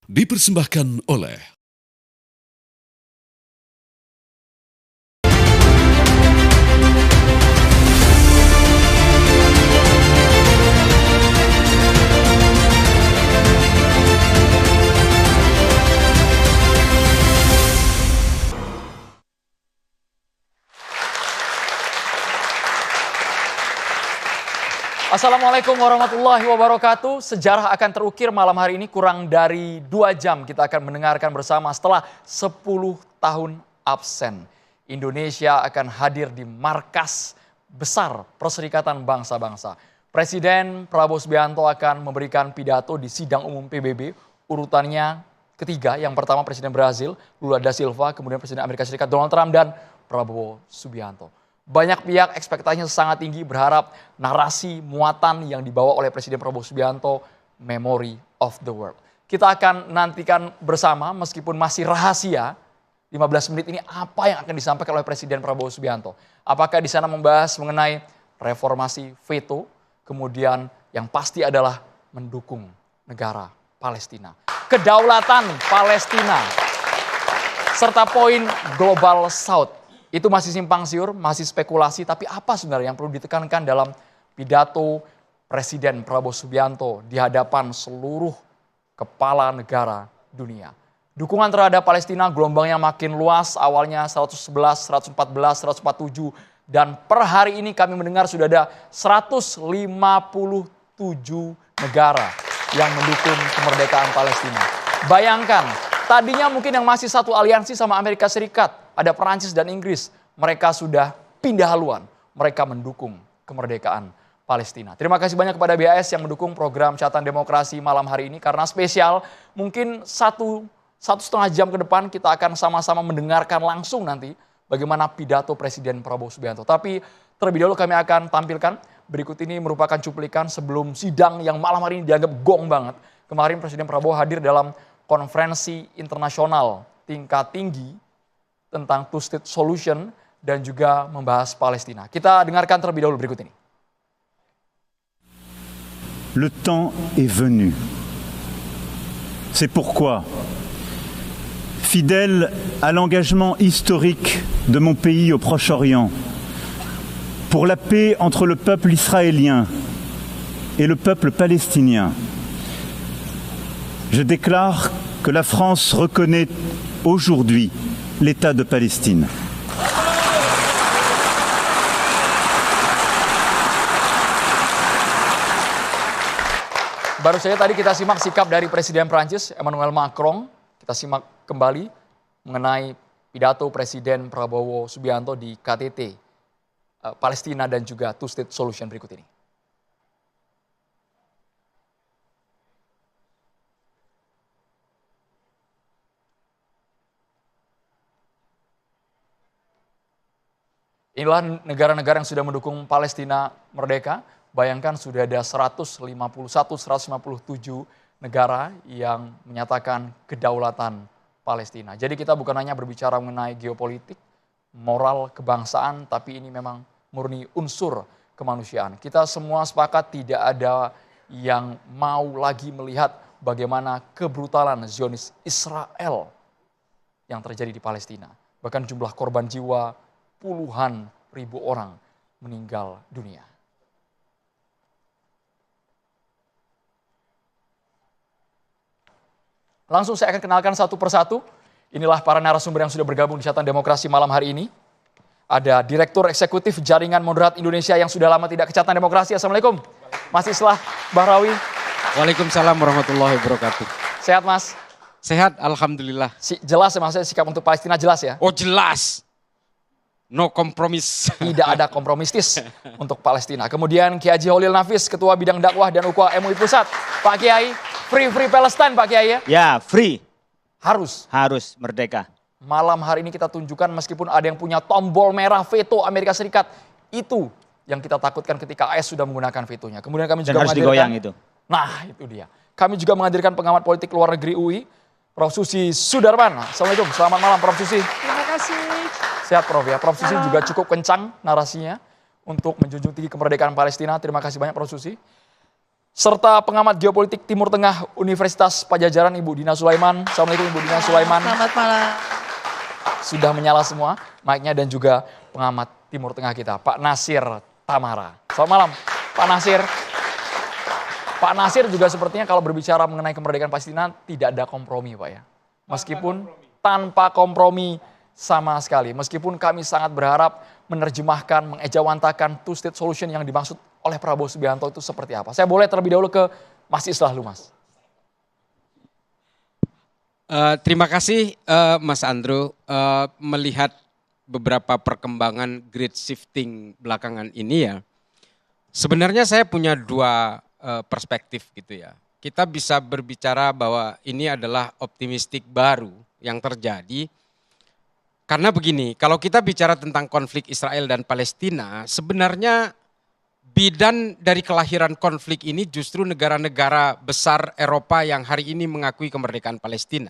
Dipersembahkan oleh Assalamualaikum warahmatullahi wabarakatuh. Sejarah akan terukir malam hari ini kurang dari 2 jam kita akan mendengarkan bersama setelah 10 tahun absen. Indonesia akan hadir di markas besar Perserikatan Bangsa-Bangsa. Presiden Prabowo Subianto akan memberikan pidato di sidang umum PBB. Urutannya ketiga, yang pertama Presiden Brazil, Lula da Silva, kemudian Presiden Amerika Serikat Donald Trump dan Prabowo Subianto. Banyak pihak ekspektasinya sangat tinggi berharap narasi muatan yang dibawa oleh Presiden Prabowo Subianto, Memory of the World. Kita akan nantikan bersama meskipun masih rahasia 15 menit ini apa yang akan disampaikan oleh Presiden Prabowo Subianto. Apakah di sana membahas mengenai reformasi veto, kemudian yang pasti adalah mendukung negara Palestina. Kedaulatan Palestina, serta poin Global South. Itu masih simpang siur, masih spekulasi, tapi apa sebenarnya yang perlu ditekankan dalam pidato Presiden Prabowo Subianto di hadapan seluruh kepala negara dunia. Dukungan terhadap Palestina gelombangnya makin luas, awalnya 111, 114, 147, dan per hari ini kami mendengar sudah ada 157 negara yang mendukung kemerdekaan Palestina. Bayangkan, tadinya mungkin yang masih satu aliansi sama Amerika Serikat, ada Perancis dan Inggris, mereka sudah pindah haluan, mereka mendukung kemerdekaan Palestina. Terima kasih banyak kepada BAS yang mendukung program Catatan Demokrasi malam hari ini, karena spesial, mungkin satu setengah jam ke depan kita akan sama-sama mendengarkan langsung nanti bagaimana pidato Presiden Prabowo Subianto. Tapi terlebih dahulu kami akan tampilkan, berikut ini merupakan cuplikan sebelum sidang yang malam hari ini dianggap gong banget. Kemarin Presiden Prabowo hadir dalam konferensi internasional tingkat tinggi tentang two-state solution dan juga membahas Palestina. Kita dengarkan terlebih dahulu berikut ini. Le temps est venu. C'est pourquoi, fidèle à l'engagement historique de mon pays au Proche-Orient, pour la paix entre le peuple israélien et le peuple palestinien, je déclare que la France reconnaît aujourd'hui l'État de Palestine. Baru saja tadi kita simak sikap dari Presiden Prancis Emmanuel Macron. Kita simak kembali mengenai pidato Presiden Prabowo Subianto di KTT Palestina dan juga two-state solution berikut ini. Inilah negara-negara yang sudah mendukung Palestina merdeka. Bayangkan sudah ada 151, 157 negara yang menyatakan kedaulatan Palestina. Jadi kita bukan hanya berbicara mengenai geopolitik, moral, kebangsaan, tapi ini memang murni unsur kemanusiaan. Kita semua sepakat tidak ada yang mau lagi melihat bagaimana kebrutalan Zionis Israel yang terjadi di Palestina. Bahkan jumlah korban jiwa puluhan ribu orang meninggal dunia. Langsung saya akan kenalkan satu persatu. Inilah para narasumber yang sudah bergabung di Catatan Demokrasi malam hari ini. Ada Direktur Eksekutif Jaringan Moderat Indonesia yang sudah lama tidak ke Catatan Demokrasi. Assalamualaikum, Mas Islah Bahrawi. Waalaikumsalam warahmatullahi wabarakatuh. Sehat, Mas? Sehat, alhamdulillah. Jelas ya Mas, sikap untuk Palestina jelas ya? Oh jelas. No kompromis. Tidak ada kompromistis untuk Palestina. Kemudian Kiai Haji Holil Nafis, Ketua Bidang Dakwah dan Ukhuwah MUI Pusat. Pak Kiai, free Palestine Pak Kiai ya? Ya, free. Harus Merdeka. malam hari ini kita tunjukkan meskipun ada yang punya tombol merah veto Amerika Serikat. Itu yang kita takutkan ketika AS sudah menggunakan vetonya. Kemudian kami juga harus digoyang itu. Nah itu dia. Kami juga menghadirkan pengamat politik luar negeri UI, Prof. Susi Sudarman. Assalamualaikum, selamat malam Prof. Susi. Terima kasih. Sehat Prof ya. Prof. Susi juga cukup kencang narasinya untuk menjunjung tinggi kemerdekaan Palestina. Terima kasih banyak Prof. Susi. serta pengamat geopolitik Timur Tengah Universitas Pajajaran, Ibu Dina Sulaiman. Assalamualaikum Ibu Dina Sulaiman. Selamat malam. Sudah menyala semua mic-nya, dan juga pengamat Timur Tengah kita, Pak Nasir Tamara. Selamat malam, Pak Nasir. Pak Nasir juga sepertinya kalau berbicara mengenai kemerdekaan Palestina tidak ada kompromi, Pak ya. Meskipun tanpa kompromi sama sekali. Meskipun kami sangat berharap menerjemahkan, mengejawantakan two-state solution yang dimaksud oleh Prabowo Subianto itu seperti apa. Saya boleh terlebih dahulu ke Mas Islah dulu, Mas. Terima kasih Mas Andrew. Melihat beberapa perkembangan grid shifting belakangan ini ya, sebenarnya saya punya dua perspektif gitu ya. Kita bisa berbicara bahwa ini adalah optimistik baru yang terjadi. Karena begini, kalau kita bicara tentang konflik Israel dan Palestina, sebenarnya bidan dari kelahiran konflik ini justru negara-negara besar Eropa yang hari ini mengakui kemerdekaan Palestina.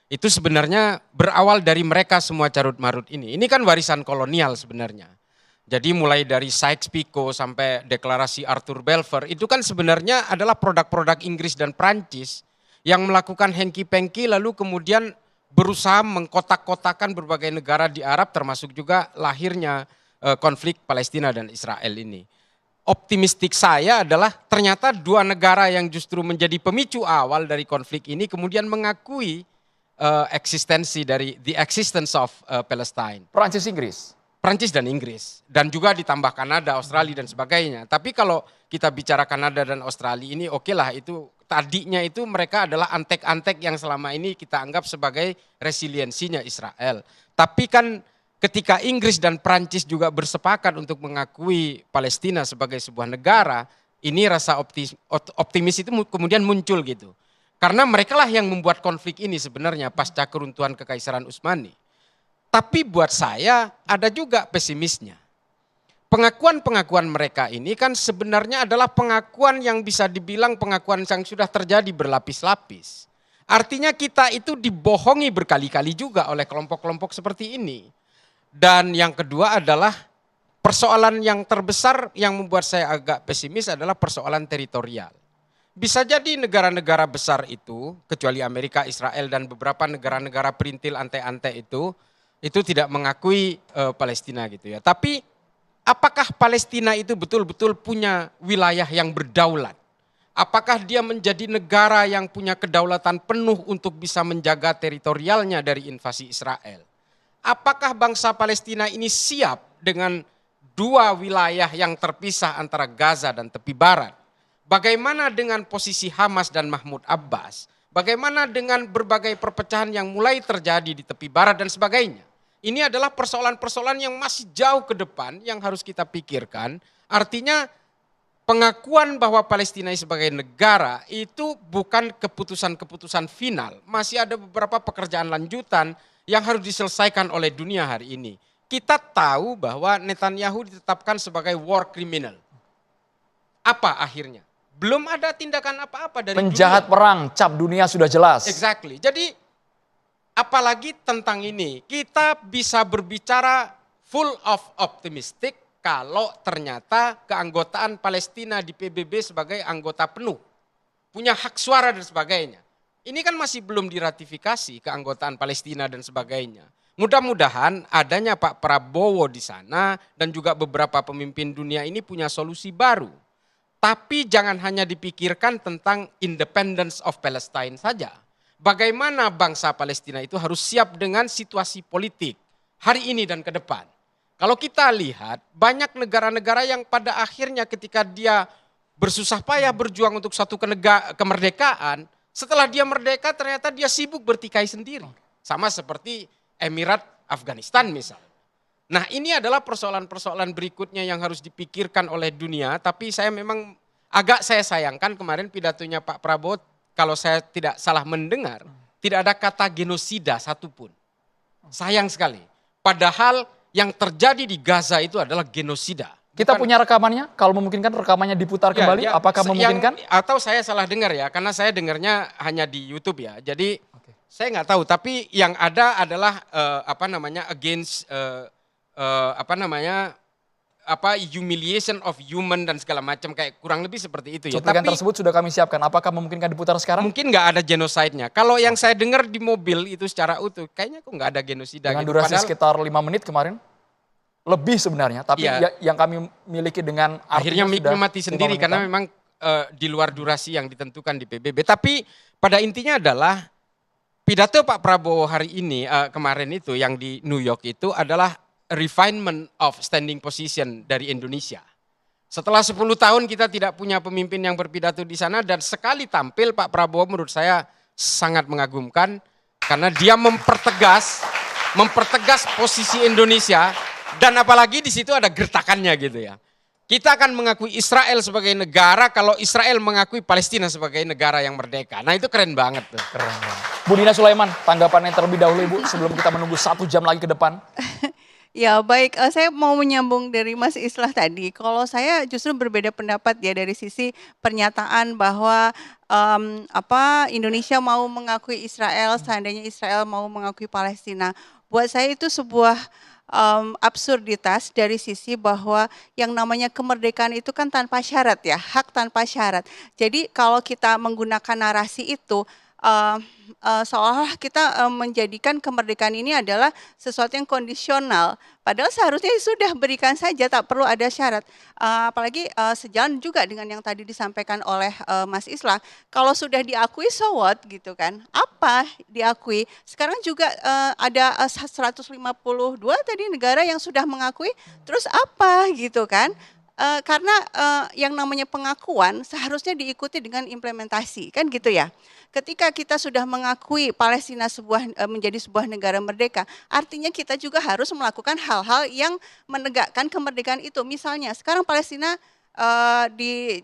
Itu sebenarnya berawal dari mereka semua carut-marut ini. Ini kan warisan kolonial sebenarnya. Jadi mulai dari Sykes-Picot sampai deklarasi Arthur Balfour, itu kan sebenarnya adalah produk-produk Inggris dan Prancis yang melakukan hengki-pengki lalu kemudian berusaha mengkotak-kotakan berbagai negara di Arab, termasuk juga lahirnya konflik Palestina dan Israel ini. Optimistik saya adalah ternyata dua negara yang justru menjadi pemicu awal dari konflik ini kemudian mengakui eksistensi dari the existence of Palestine. Prancis dan Inggris, dan juga ditambah Kanada, Australia dan sebagainya. Tapi kalau kita bicara Kanada dan Australia ini oke lah, itu tadinya itu mereka adalah antek-antek yang selama ini kita anggap sebagai resiliensinya Israel. Tapi kan ketika Inggris dan Prancis juga bersepakat untuk mengakui Palestina sebagai sebuah negara, ini rasa optimis itu kemudian muncul gitu. Karena mereka lah yang membuat konflik ini sebenarnya pasca keruntuhan Kekaisaran Utsmani. Tapi buat saya ada juga pesimisnya. Pengakuan-pengakuan mereka ini kan sebenarnya adalah pengakuan yang bisa dibilang pengakuan yang sudah terjadi berlapis-lapis. Artinya kita itu dibohongi berkali-kali juga oleh kelompok-kelompok seperti ini. Dan yang kedua adalah persoalan yang terbesar yang membuat saya agak pesimis adalah persoalan teritorial. Bisa jadi negara-negara besar itu, kecuali Amerika, Israel dan beberapa negara-negara perintil ante-ante itu tidak mengakui Palestina gitu ya. Tapi apakah Palestina itu betul-betul punya wilayah yang berdaulat? Apakah dia menjadi negara yang punya kedaulatan penuh untuk bisa menjaga teritorialnya dari invasi Israel? Apakah bangsa Palestina ini siap dengan dua wilayah yang terpisah antara Gaza dan tepi barat? Bagaimana dengan posisi Hamas dan Mahmud Abbas? Bagaimana dengan berbagai perpecahan yang mulai terjadi di tepi barat dan sebagainya? Ini adalah persoalan-persoalan yang masih jauh ke depan yang harus kita pikirkan. Artinya pengakuan bahwa Palestina sebagai negara itu bukan keputusan-keputusan final. Masih ada beberapa pekerjaan lanjutan yang harus diselesaikan oleh dunia hari ini. Kita tahu bahwa Netanyahu ditetapkan sebagai war criminal. Apa akhirnya? Belum ada tindakan apa-apa dari penjahat dunia. Perang, cap dunia sudah jelas. Exactly. Jadi apalagi tentang ini, kita bisa berbicara full of optimistic kalau ternyata keanggotaan Palestina di PBB sebagai anggota penuh, punya hak suara dan sebagainya. Ini kan masih belum diratifikasi keanggotaan Palestina dan sebagainya. Mudah-mudahan adanya Pak Prabowo di sana dan juga beberapa pemimpin dunia ini punya solusi baru. Tapi jangan hanya dipikirkan tentang independence of Palestine saja. Bagaimana bangsa Palestina itu harus siap dengan situasi politik hari ini dan ke depan. Kalau kita lihat banyak negara-negara yang pada akhirnya ketika dia bersusah payah berjuang untuk satu kemerdekaan, setelah dia merdeka ternyata dia sibuk bertikai sendiri. Sama seperti Emirat Afghanistan misalnya. Nah ini adalah persoalan-persoalan berikutnya yang harus dipikirkan oleh dunia, tapi saya memang agak saya sayangkan kemarin pidatonya Pak Prabowo, kalau saya tidak salah mendengar, tidak ada kata genosida satupun. Sayang sekali. Padahal yang terjadi di Gaza itu adalah genosida. Kita punya rekamannya, kalau memungkinkan rekamannya diputar kembali, apakah memungkinkan? Atau saya salah dengar ya, karena saya dengarnya hanya di YouTube ya. Jadi saya nggak tahu, tapi yang ada adalah against humiliation of human dan segala macam, kayak kurang lebih seperti itu ya. Cuplikan Tapi tersebut sudah kami siapkan. Apakah memungkinkan diputar sekarang? mungkin nggak ada genosidenya. Kalau yang saya dengar di mobil itu secara utuh, kayaknya kok nggak ada genosida. Dengan Gitu. durasi Padahal sekitar 5 menit kemarin. Lebih sebenarnya, tapi Iya. yang kami miliki dengan akhirnya artinya mic-nya sudah mati 5 sendiri karena menitan. memang di luar durasi yang ditentukan di PBB. Tapi pada intinya adalah pidato Pak Prabowo hari ini, kemarin itu yang di New York itu adalah refinement of standing position dari Indonesia. Setelah 10 tahun kita tidak punya pemimpin yang berpidato di sana, dan sekali tampil Pak Prabowo menurut saya sangat mengagumkan karena dia mempertegas posisi Indonesia, dan apalagi di situ ada gertakannya gitu ya. Kita akan mengakui Israel sebagai negara kalau Israel mengakui Palestina sebagai negara yang merdeka. Nah itu keren banget tuh. Keren banget. Bu Dina Sulaiman, tanggapannya terlebih dahulu Ibu sebelum kita menunggu 1 jam lagi ke depan. Ya baik, saya mau menyambung dari Mas Islah tadi. Kalau saya justru berbeda pendapat ya dari sisi pernyataan bahwa Indonesia mau mengakui Israel, seandainya Israel mau mengakui Palestina. Buat saya itu sebuah absurditas dari sisi bahwa yang namanya kemerdekaan itu kan tanpa syarat ya, hak tanpa syarat. Jadi kalau kita menggunakan narasi itu, seolah kita menjadikan kemerdekaan ini adalah sesuatu yang kondisional. Padahal seharusnya sudah berikan saja, tak perlu ada syarat. Apalagi sejalan juga dengan yang tadi disampaikan oleh Mas Islah. Kalau sudah diakui, so what gitu kan? Apa diakui? Sekarang juga ada 152 tadi negara yang sudah mengakui, terus apa gitu kan? Karena yang namanya pengakuan seharusnya diikuti dengan implementasi, kan gitu ya. Ketika kita sudah mengakui Palestina menjadi sebuah negara merdeka, artinya kita juga harus melakukan hal-hal yang menegakkan kemerdekaan itu. Misalnya sekarang Palestina di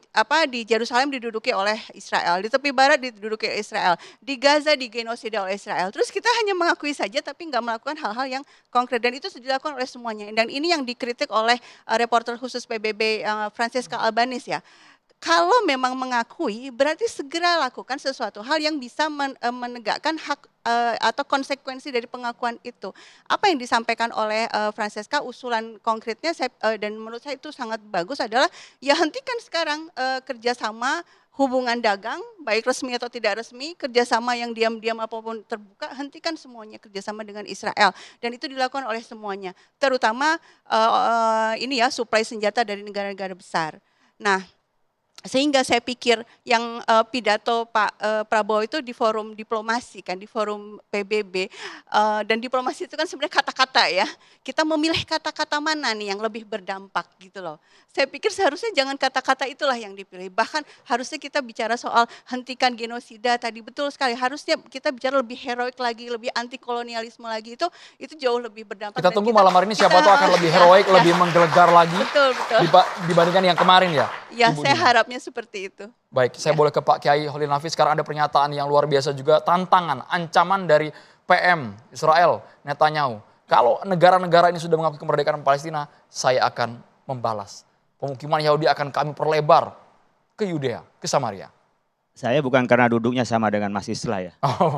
Yerusalem diduduki oleh Israel, di tepi barat diduduki oleh Israel, di Gaza digenosida oleh Israel. Terus kita hanya mengakui saja tapi nggak melakukan hal-hal yang konkret, dan itu sudah dilakukan oleh semuanya. Dan ini yang dikritik oleh reporter khusus PBB Francesca Albanese ya. Kalau memang mengakui, berarti segera lakukan sesuatu hal yang bisa menegakkan hak atau konsekuensi dari pengakuan itu. Apa yang disampaikan oleh Francesca, usulan konkretnya dan menurut saya itu sangat bagus adalah ya hentikan sekarang kerjasama hubungan dagang, baik resmi atau tidak resmi, kerjasama yang diam-diam apapun terbuka, hentikan semuanya kerjasama dengan Israel. Dan itu dilakukan oleh semuanya, terutama suplai senjata dari negara-negara besar. Nah, sehingga saya pikir yang pidato Pak Prabowo itu di forum diplomasi kan, di forum PBB, dan diplomasi itu kan sebenarnya kata-kata ya. Kita memilih kata-kata mana nih yang lebih berdampak gitu loh. Saya pikir seharusnya jangan kata-kata itulah yang dipilih. Bahkan harusnya kita bicara soal hentikan genosida tadi, betul sekali. Harusnya kita bicara lebih heroik lagi, lebih anti kolonialisme lagi, itu jauh lebih berdampak. Kita tunggu malam hari ini siapa tahu akan lebih heroik, lebih menggelegar lagi betul. Dibandingkan yang kemarin ya. Ya, Ibu saya Dina. harapnya seperti itu. Baik, saya boleh ke Pak Kiai Holil Nafis. Sekarang ada pernyataan yang luar biasa juga, tantangan, ancaman dari PM Israel, Netanyahu. Kalau negara-negara ini sudah mengakui kemerdekaan Palestina, saya akan membalas. Pemukiman Yahudi akan kami perlebar ke Yudea, ke Samaria. Saya bukan karena duduknya sama dengan Mas Islah ya.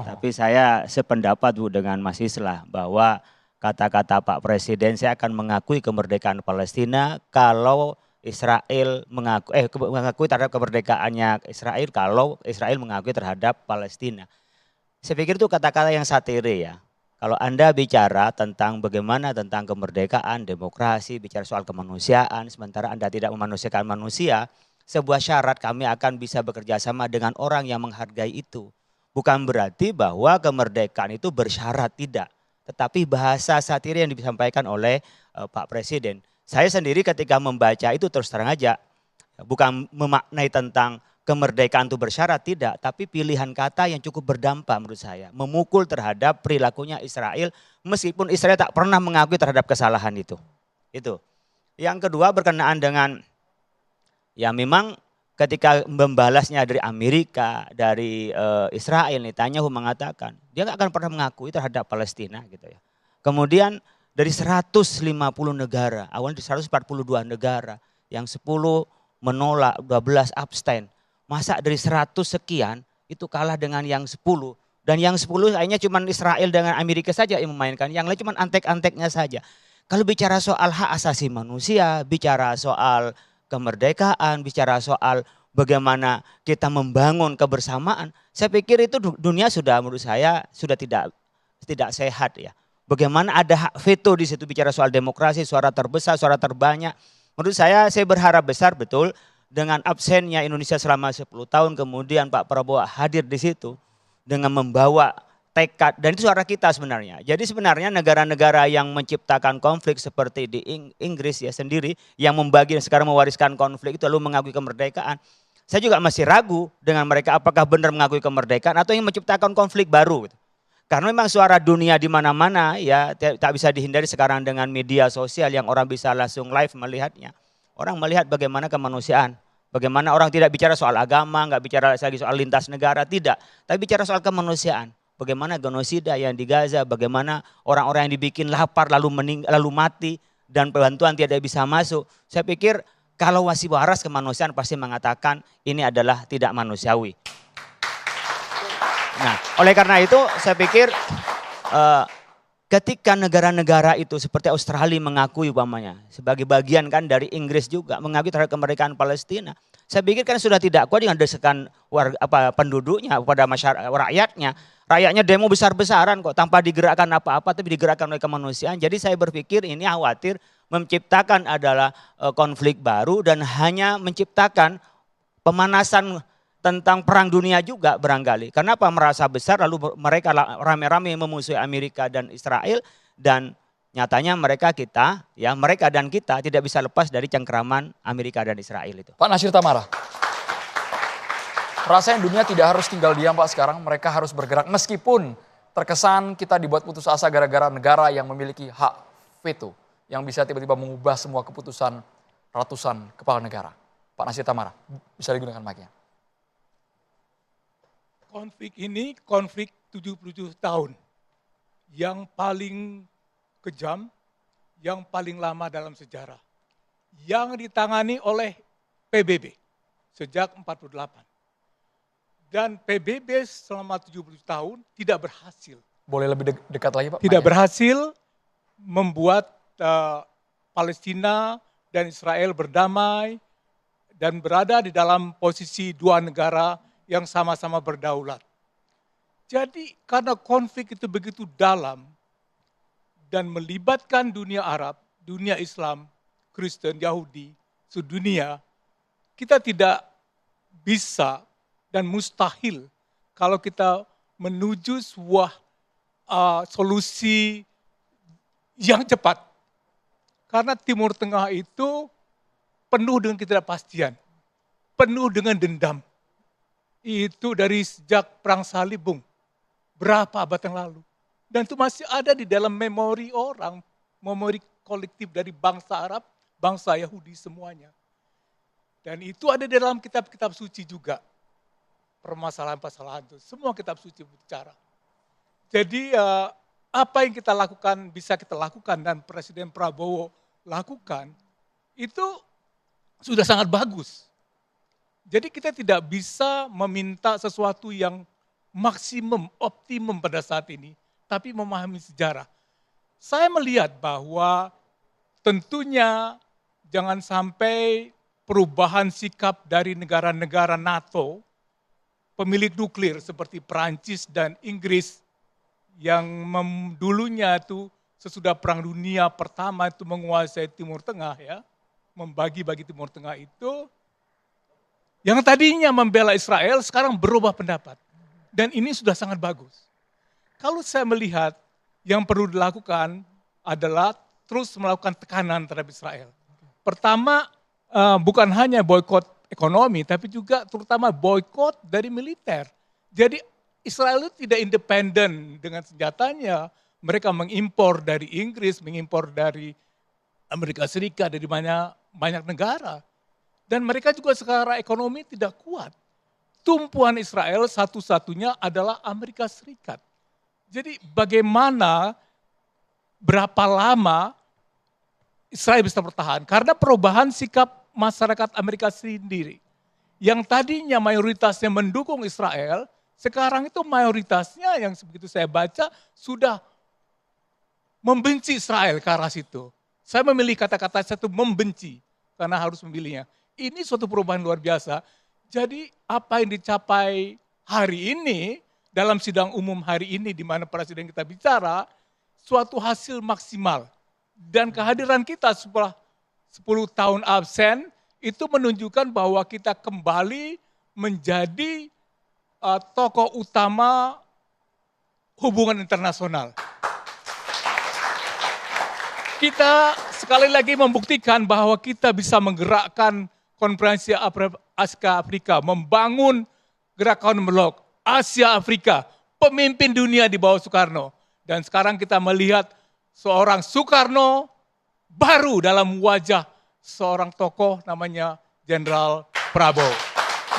Tapi saya sependapat Bu dengan Mas Islah bahwa kata-kata Pak Presiden, saya akan mengakui kemerdekaan Palestina kalau Israel mengakui terhadap kemerdekaannya Israel kalau Israel mengakui terhadap Palestina. Saya pikir itu kata-kata yang satire ya. Kalau Anda bicara tentang bagaimana tentang kemerdekaan, demokrasi, bicara soal kemanusiaan, sementara Anda tidak memanusiakan manusia, sebuah syarat kami akan bisa bekerja sama dengan orang yang menghargai itu. Bukan berarti bahwa kemerdekaan itu bersyarat, tidak. Tetapi bahasa satire yang disampaikan oleh Pak Presiden. Saya sendiri ketika membaca itu terus terang aja, bukan memaknai tentang kemerdekaan itu bersyarat, tidak. Tapi pilihan kata yang cukup berdampak menurut saya. Memukul terhadap perilakunya Israel, meskipun Israel tak pernah mengakui terhadap kesalahan itu. Itu. Yang kedua berkenaan dengan, ya memang ketika membalasnya dari Amerika, dari Israel, Netanyahu mengatakan, dia gak akan pernah mengakui terhadap Palestina gitu ya. Kemudian dari 150 negara, awalnya di 142 negara, yang 10 menolak, 12 abstain. Masa dari 100 sekian itu kalah dengan yang 10. Dan yang 10 akhirnya cuma Israel dengan Amerika saja yang memainkan, yang lain cuma antek-anteknya saja. kalau bicara soal hak asasi manusia, bicara soal kemerdekaan, bicara soal bagaimana kita membangun kebersamaan, saya pikir itu dunia sudah, menurut saya sudah tidak sehat ya. Bagaimana ada hak veto di situ, bicara soal demokrasi, suara terbesar, suara terbanyak. Menurut saya berharap besar betul dengan absennya Indonesia selama 10 tahun, kemudian Pak Prabowo hadir di situ dengan membawa tekad, dan itu suara kita sebenarnya. Jadi sebenarnya negara-negara yang menciptakan konflik seperti di Inggris ya sendiri, yang membagi dan sekarang mewariskan konflik itu lalu mengakui kemerdekaan. Saya juga masih ragu dengan mereka apakah benar mengakui kemerdekaan atau yang menciptakan konflik baru. Karena memang suara dunia di mana-mana ya tak bisa dihindari sekarang dengan media sosial yang orang bisa langsung live melihatnya. Orang melihat bagaimana kemanusiaan. Bagaimana orang tidak bicara soal agama, nggak bicara lagi soal lintas negara, tidak. Tapi bicara soal kemanusiaan. Bagaimana genosida yang di Gaza, bagaimana orang-orang yang dibikin lapar lalu mati dan bantuan tidak bisa masuk. Saya pikir kalau masih waras kemanusiaan pasti mengatakan ini adalah tidak manusiawi. Nah, oleh karena itu saya pikir ketika negara-negara itu seperti Australia mengakui umpamanya sebagai bagian kan dari Inggris juga mengakui terhadap kemerdekaan Palestina. Saya pikir kan sudah tidak kuat dengan desakan penduduknya kepada masyarakat rakyatnya. Rakyatnya demo besar-besaran kok tanpa digerakkan apa-apa tapi digerakkan oleh kemanusiaan. Jadi saya berpikir ini khawatir menciptakan adalah konflik baru dan hanya menciptakan pemanasan tentang perang dunia juga barangkali. Kenapa merasa besar lalu mereka rame-rame memusuhi Amerika dan Israel dan nyatanya mereka dan kita tidak bisa lepas dari cengkeraman Amerika dan Israel itu. Pak Nasir Tamara. Rasanya dunia tidak harus tinggal diam Pak sekarang, mereka harus bergerak meskipun terkesan kita dibuat putus asa gara-gara negara yang memiliki hak veto yang bisa tiba-tiba mengubah semua keputusan ratusan kepala negara. Pak Nasir Tamara, bisa digunakan mic-nya. Konflik ini konflik 77 tahun yang paling kejam, yang paling lama dalam sejarah. Yang ditangani oleh PBB sejak 48. Dan PBB selama 70 tahun tidak berhasil. Boleh lebih dekat lagi Pak? Tidak berhasil membuat Palestina dan Israel berdamai dan berada di dalam posisi dua negara yang sama-sama berdaulat. Jadi karena konflik itu begitu dalam dan melibatkan dunia Arab, dunia Islam, Kristen, Yahudi, sedunia, kita tidak bisa dan mustahil kalau kita menuju sebuah solusi yang cepat. Karena Timur Tengah itu penuh dengan ketidakpastian, penuh dengan dendam. Itu dari sejak Perang Salib, Bung. Berapa abad yang lalu. Dan itu masih ada di dalam memori orang, memori kolektif dari bangsa Arab, bangsa Yahudi semuanya. Dan itu ada di dalam kitab-kitab suci juga. Permasalahan-permasalahan itu, semua kitab suci berbicara. Jadi apa yang kita lakukan, bisa kita lakukan dan Presiden Prabowo lakukan, itu sudah sangat bagus. Jadi kita tidak bisa meminta sesuatu yang maksimum, optimum pada saat ini, tapi memahami sejarah. Saya melihat bahwa tentunya jangan sampai perubahan sikap dari negara-negara NATO, pemilik nuklir seperti Perancis dan Inggris yang dulunya itu sesudah Perang Dunia Pertama itu menguasai Timur Tengah ya, membagi-bagi Timur Tengah itu, yang tadinya membela Israel sekarang berubah pendapat. Dan ini sudah sangat bagus. Kalau saya melihat yang perlu dilakukan adalah terus melakukan tekanan terhadap Israel. Pertama, bukan hanya boikot ekonomi, tapi juga terutama boikot dari militer. Jadi Israel itu tidak independen dengan senjatanya. Mereka mengimpor dari Inggris, mengimpor dari Amerika Serikat, dari banyak negara. Dan mereka juga secara ekonomi tidak kuat. Tumpuan Israel satu-satunya adalah Amerika Serikat. Jadi bagaimana, berapa lama Israel bisa bertahan? Karena perubahan sikap masyarakat Amerika sendiri. Yang tadinya mayoritasnya mendukung Israel, sekarang itu mayoritasnya yang begitu saya baca sudah membenci Israel ke arah situ. Saya memilih kata-kata satu membenci karena harus memilihnya. Ini suatu perubahan luar biasa. Jadi apa yang dicapai hari ini, dalam sidang umum hari ini di mana presiden kita bicara, suatu hasil maksimal. Dan kehadiran kita setelah 10 tahun absen, itu menunjukkan bahwa kita kembali menjadi tokoh utama hubungan internasional. Kita sekali lagi membuktikan bahwa kita bisa menggerakkan konferensi Asia Afrika, membangun gerakan blok Asia Afrika, pemimpin dunia di bawah Soekarno. Dan sekarang kita melihat seorang Soekarno baru dalam wajah seorang tokoh namanya Jenderal Prabowo.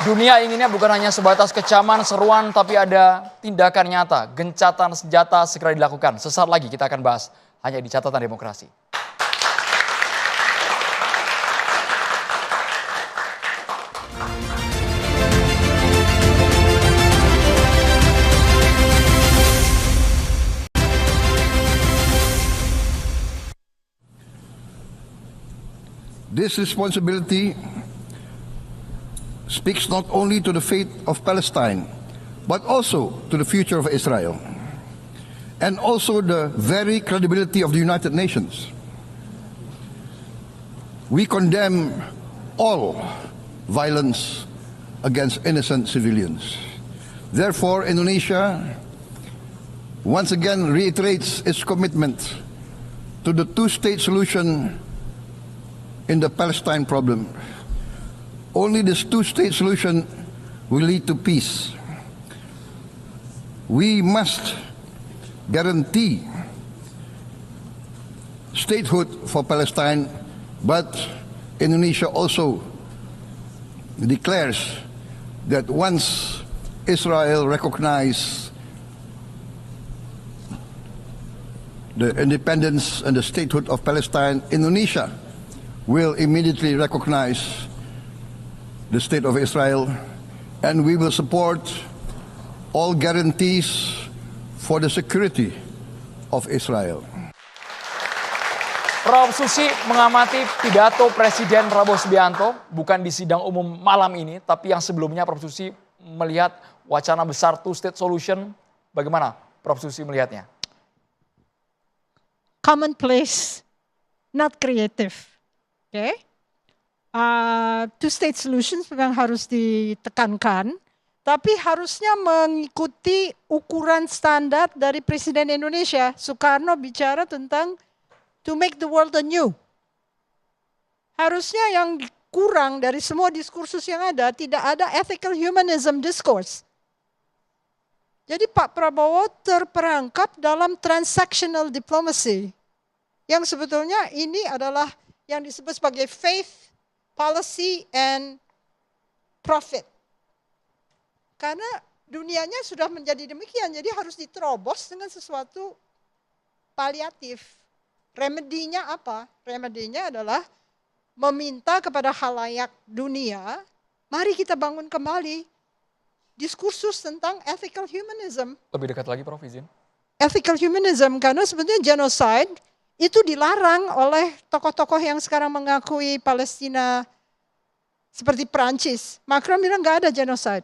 Dunia inginnya bukan hanya sebatas kecaman, seruan, tapi ada tindakan nyata. Gencatan senjata segera dilakukan. Sesaat lagi kita akan bahas hanya di Catatan Demokrasi. This responsibility speaks not only to the fate of Palestine, but also to the future of Israel, and also the very credibility of the United Nations. We condemn all violence against innocent civilians. Therefore, Indonesia once again reiterates its commitment to the two-state solution in the Palestine problem. Only this two-state solution will lead to peace. We must guarantee statehood for Palestine, but Indonesia also declares that once Israel recognizes the independence and the statehood of Palestine, Indonesia will immediately recognize the state of Israel, and we will support all guarantees for the security of Israel. Prof. Susi mengamati pidato Presiden Prabowo Subianto, bukan di sidang umum malam ini, tapi yang sebelumnya Prof. Susi melihat wacana besar two-state solution. Bagaimana Prof. Susi melihatnya? Commonplace, not creative. Okay? Two-state solutions memang harus ditekankan, tapi harusnya mengikuti ukuran standar dari Presiden Indonesia. Soekarno bicara tentang to make the world anew. Harusnya yang kurang dari semua diskursus yang ada, tidak ada ethical humanism discourse. Jadi Pak Prabowo terperangkap dalam transactional diplomacy, yang sebetulnya ini adalah yang disebut sebagai faith, policy, and profit. Karena dunianya sudah menjadi demikian, jadi harus diterobos dengan sesuatu paliatif. Remedinya apa? Remedinya adalah meminta kepada khalayak dunia, mari kita bangun kembali diskursus tentang ethical humanism. Lebih dekat lagi Prof. izin. Ethical humanism, karena sebetulnya genocide itu dilarang oleh tokoh-tokoh yang sekarang mengakui Palestina seperti Perancis. Macron bilang nggak ada genocide.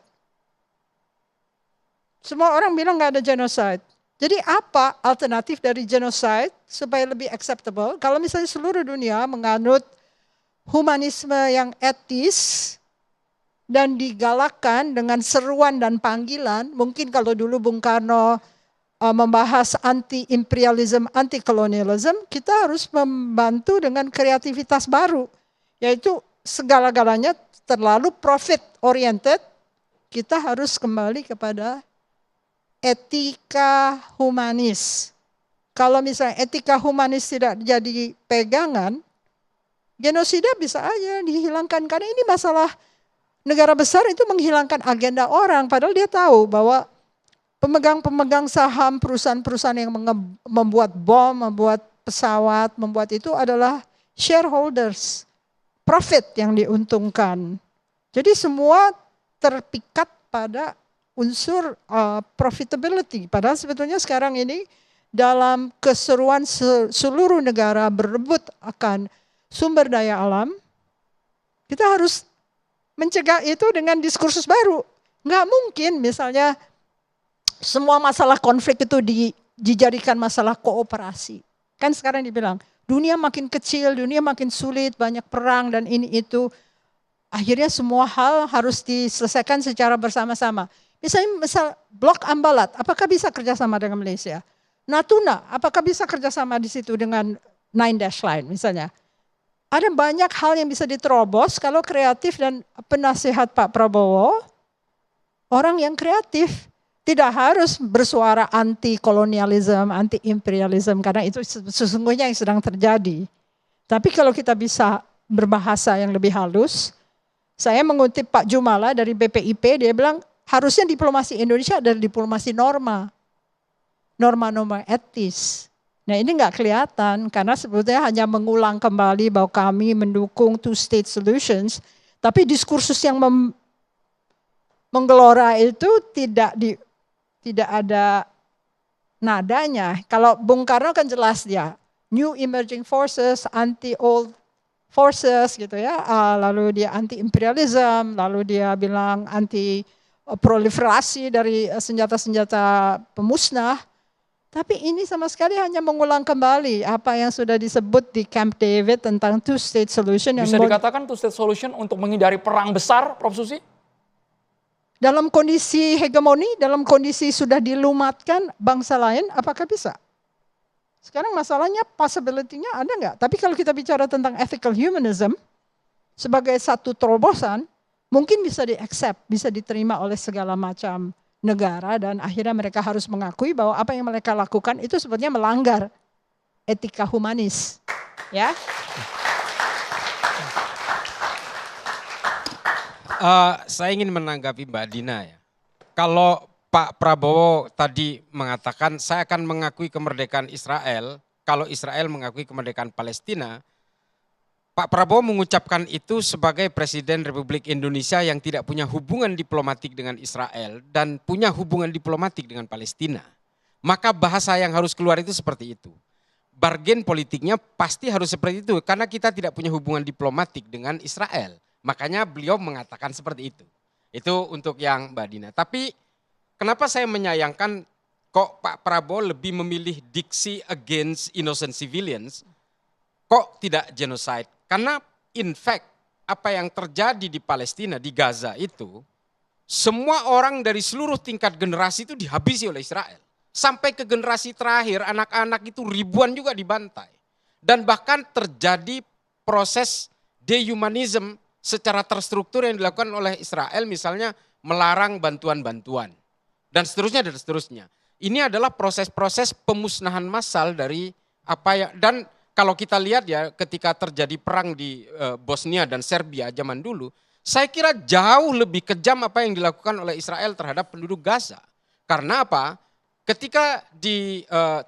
Semua orang bilang nggak ada genocide. Jadi apa alternatif dari genocide supaya lebih acceptable? Kalau misalnya seluruh dunia menganut humanisme yang etis dan digalakkan dengan seruan dan panggilan, mungkin kalau dulu Bung Karno membahas anti-imperialism, anti-kolonialism, kita harus membantu dengan kreativitas baru, yaitu segala-galanya terlalu profit-oriented, kita harus kembali kepada etika humanis. Kalau misalnya etika humanis tidak jadi pegangan, genosida bisa aja dihilangkan, karena ini masalah negara besar itu menghilangkan agenda orang, padahal dia tahu bahwa pemegang-pemegang saham perusahaan-perusahaan yang membuat bom, membuat pesawat, membuat itu adalah shareholders, profit yang diuntungkan. Jadi semua terpikat pada unsur profitability. Padahal sebetulnya sekarang ini dalam keseruan seluruh negara berebut akan sumber daya alam, kita harus mencegah itu dengan diskursus baru. Nggak mungkin misalnya semua masalah konflik itu dijadikan masalah kooperasi. Kan sekarang dibilang, dunia makin kecil, dunia makin sulit, banyak perang dan ini itu. Akhirnya semua hal harus diselesaikan secara bersama-sama. Misal Blok Ambalat, apakah bisa kerjasama dengan Malaysia? Natuna, apakah bisa kerjasama di situ dengan Nine Dash Line misalnya? Ada banyak hal yang bisa diterobos kalau kreatif dan penasihat Pak Prabowo, orang yang kreatif. Tidak harus bersuara anti-kolonialisme, anti-imperialisme, karena itu sesungguhnya yang sedang terjadi. Tapi kalau kita bisa berbahasa yang lebih halus, saya mengutip Pak Jumala dari BPIP, dia bilang harusnya diplomasi Indonesia adalah diplomasi norma. Norma-norma etis. Nah ini nggak kelihatan, karena sebetulnya hanya mengulang kembali bahwa kami mendukung two-state solutions, tapi diskursus yang menggelora itu tidak ada nadanya. Kalau Bung Karno kan jelas dia, new emerging forces, anti-old forces gitu ya. Lalu dia anti-imperialism, lalu dia bilang anti-proliferasi dari senjata-senjata pemusnah. Tapi ini sama sekali hanya mengulang kembali apa yang sudah disebut di Camp David tentang two-state solution. Bisa dikatakan two-state solution untuk menghindari perang besar, Prof. Susi? Dalam kondisi hegemoni, dalam kondisi sudah dilumatkan bangsa lain, apakah bisa? Sekarang masalahnya possibility-nya ada nggak? Tapi kalau kita bicara tentang ethical humanism, sebagai satu terobosan, mungkin bisa di-accept, bisa diterima oleh segala macam negara, dan akhirnya mereka harus mengakui bahwa apa yang mereka lakukan itu sebetulnya melanggar etika humanis. Ya. Saya ingin menanggapi Mbak Dina ya. Kalau Pak Prabowo tadi mengatakan saya akan mengakui kemerdekaan Israel, kalau Israel mengakui kemerdekaan Palestina, Pak Prabowo mengucapkan itu sebagai Presiden Republik Indonesia yang tidak punya hubungan diplomatik dengan Israel dan punya hubungan diplomatik dengan Palestina. Maka bahasa yang harus keluar itu seperti itu. Bargain politiknya pasti harus seperti itu karena kita tidak punya hubungan diplomatik dengan Israel. Makanya beliau mengatakan seperti itu. Itu untuk yang Mbak Dina. Tapi kenapa saya menyayangkan kok Pak Prabowo lebih memilih diksi against innocent civilians, kok tidak genocide? Karena in fact apa yang terjadi di Palestina, di Gaza itu, semua orang dari seluruh tingkat generasi itu dihabisi oleh Israel. Sampai ke generasi terakhir, anak-anak itu ribuan juga dibantai. Dan bahkan terjadi proses dehumanism secara terstruktur yang dilakukan oleh Israel, misalnya melarang bantuan-bantuan dan seterusnya dan seterusnya. Ini adalah proses-proses pemusnahan massal dari apa ya, dan kalau kita lihat ya ketika terjadi perang di Bosnia dan Serbia zaman dulu, saya kira jauh lebih kejam apa yang dilakukan oleh Israel terhadap penduduk Gaza. Karena apa? Ketika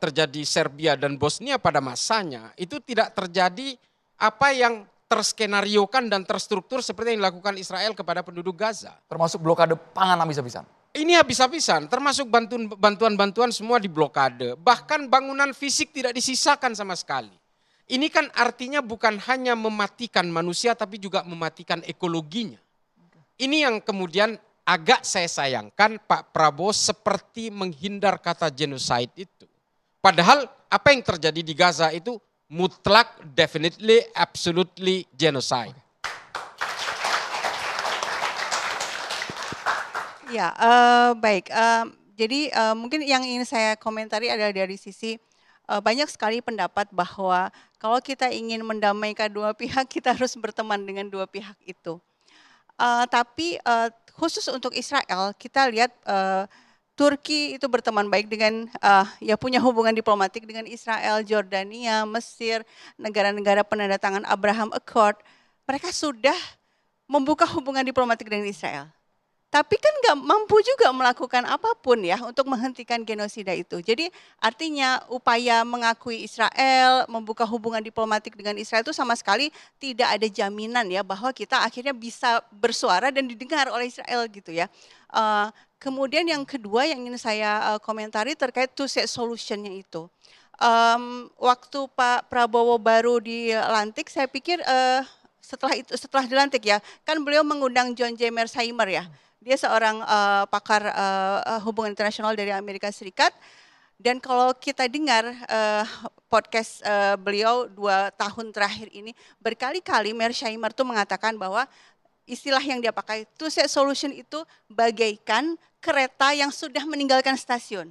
terjadi Serbia dan Bosnia pada masanya, itu tidak terjadi apa yang terskenariokan dan terstruktur seperti yang dilakukan Israel kepada penduduk Gaza. Termasuk blokade pangan habis-habisan. Ini habis-habisan, termasuk bantuan-bantuan semua diblokade. Bahkan bangunan fisik tidak disisakan sama sekali. Ini kan artinya bukan hanya mematikan manusia tapi juga mematikan ekologinya. Ini yang kemudian agak saya sayangkan Pak Prabowo seperti menghindar kata genocide itu. Padahal apa yang terjadi di Gaza itu mutlak, definitely, absolutely genocide. Ya, baik. Jadi mungkin yang ingin saya komentari adalah dari sisi banyak sekali pendapat bahwa kalau kita ingin mendamaikan dua pihak, kita harus berteman dengan dua pihak itu. Tapi khusus untuk Israel, kita lihat Turki itu berteman baik dengan, ya punya hubungan diplomatik dengan Israel, Jordania, Mesir, negara-negara penandatangan Abraham Accord. Mereka sudah membuka hubungan diplomatik dengan Israel. Tapi kan nggak mampu juga melakukan apapun ya untuk menghentikan genosida itu. Jadi artinya upaya mengakui Israel, membuka hubungan diplomatik dengan Israel itu sama sekali tidak ada jaminan ya bahwa kita akhirnya bisa bersuara dan didengar oleh Israel gitu ya. Kemudian yang kedua yang ingin saya komentari terkait two-state solution-nya itu. Waktu Pak Prabowo baru dilantik, saya pikir setelah dilantik ya, kan beliau mengundang John J. Mearsheimer ya. Dia seorang pakar hubungan internasional dari Amerika Serikat. Dan kalau kita dengar podcast beliau 2 tahun terakhir ini, berkali-kali Mearsheimer tuh mengatakan bahwa istilah yang dia pakai, two-state solution itu bagaikan kereta yang sudah meninggalkan stasiun.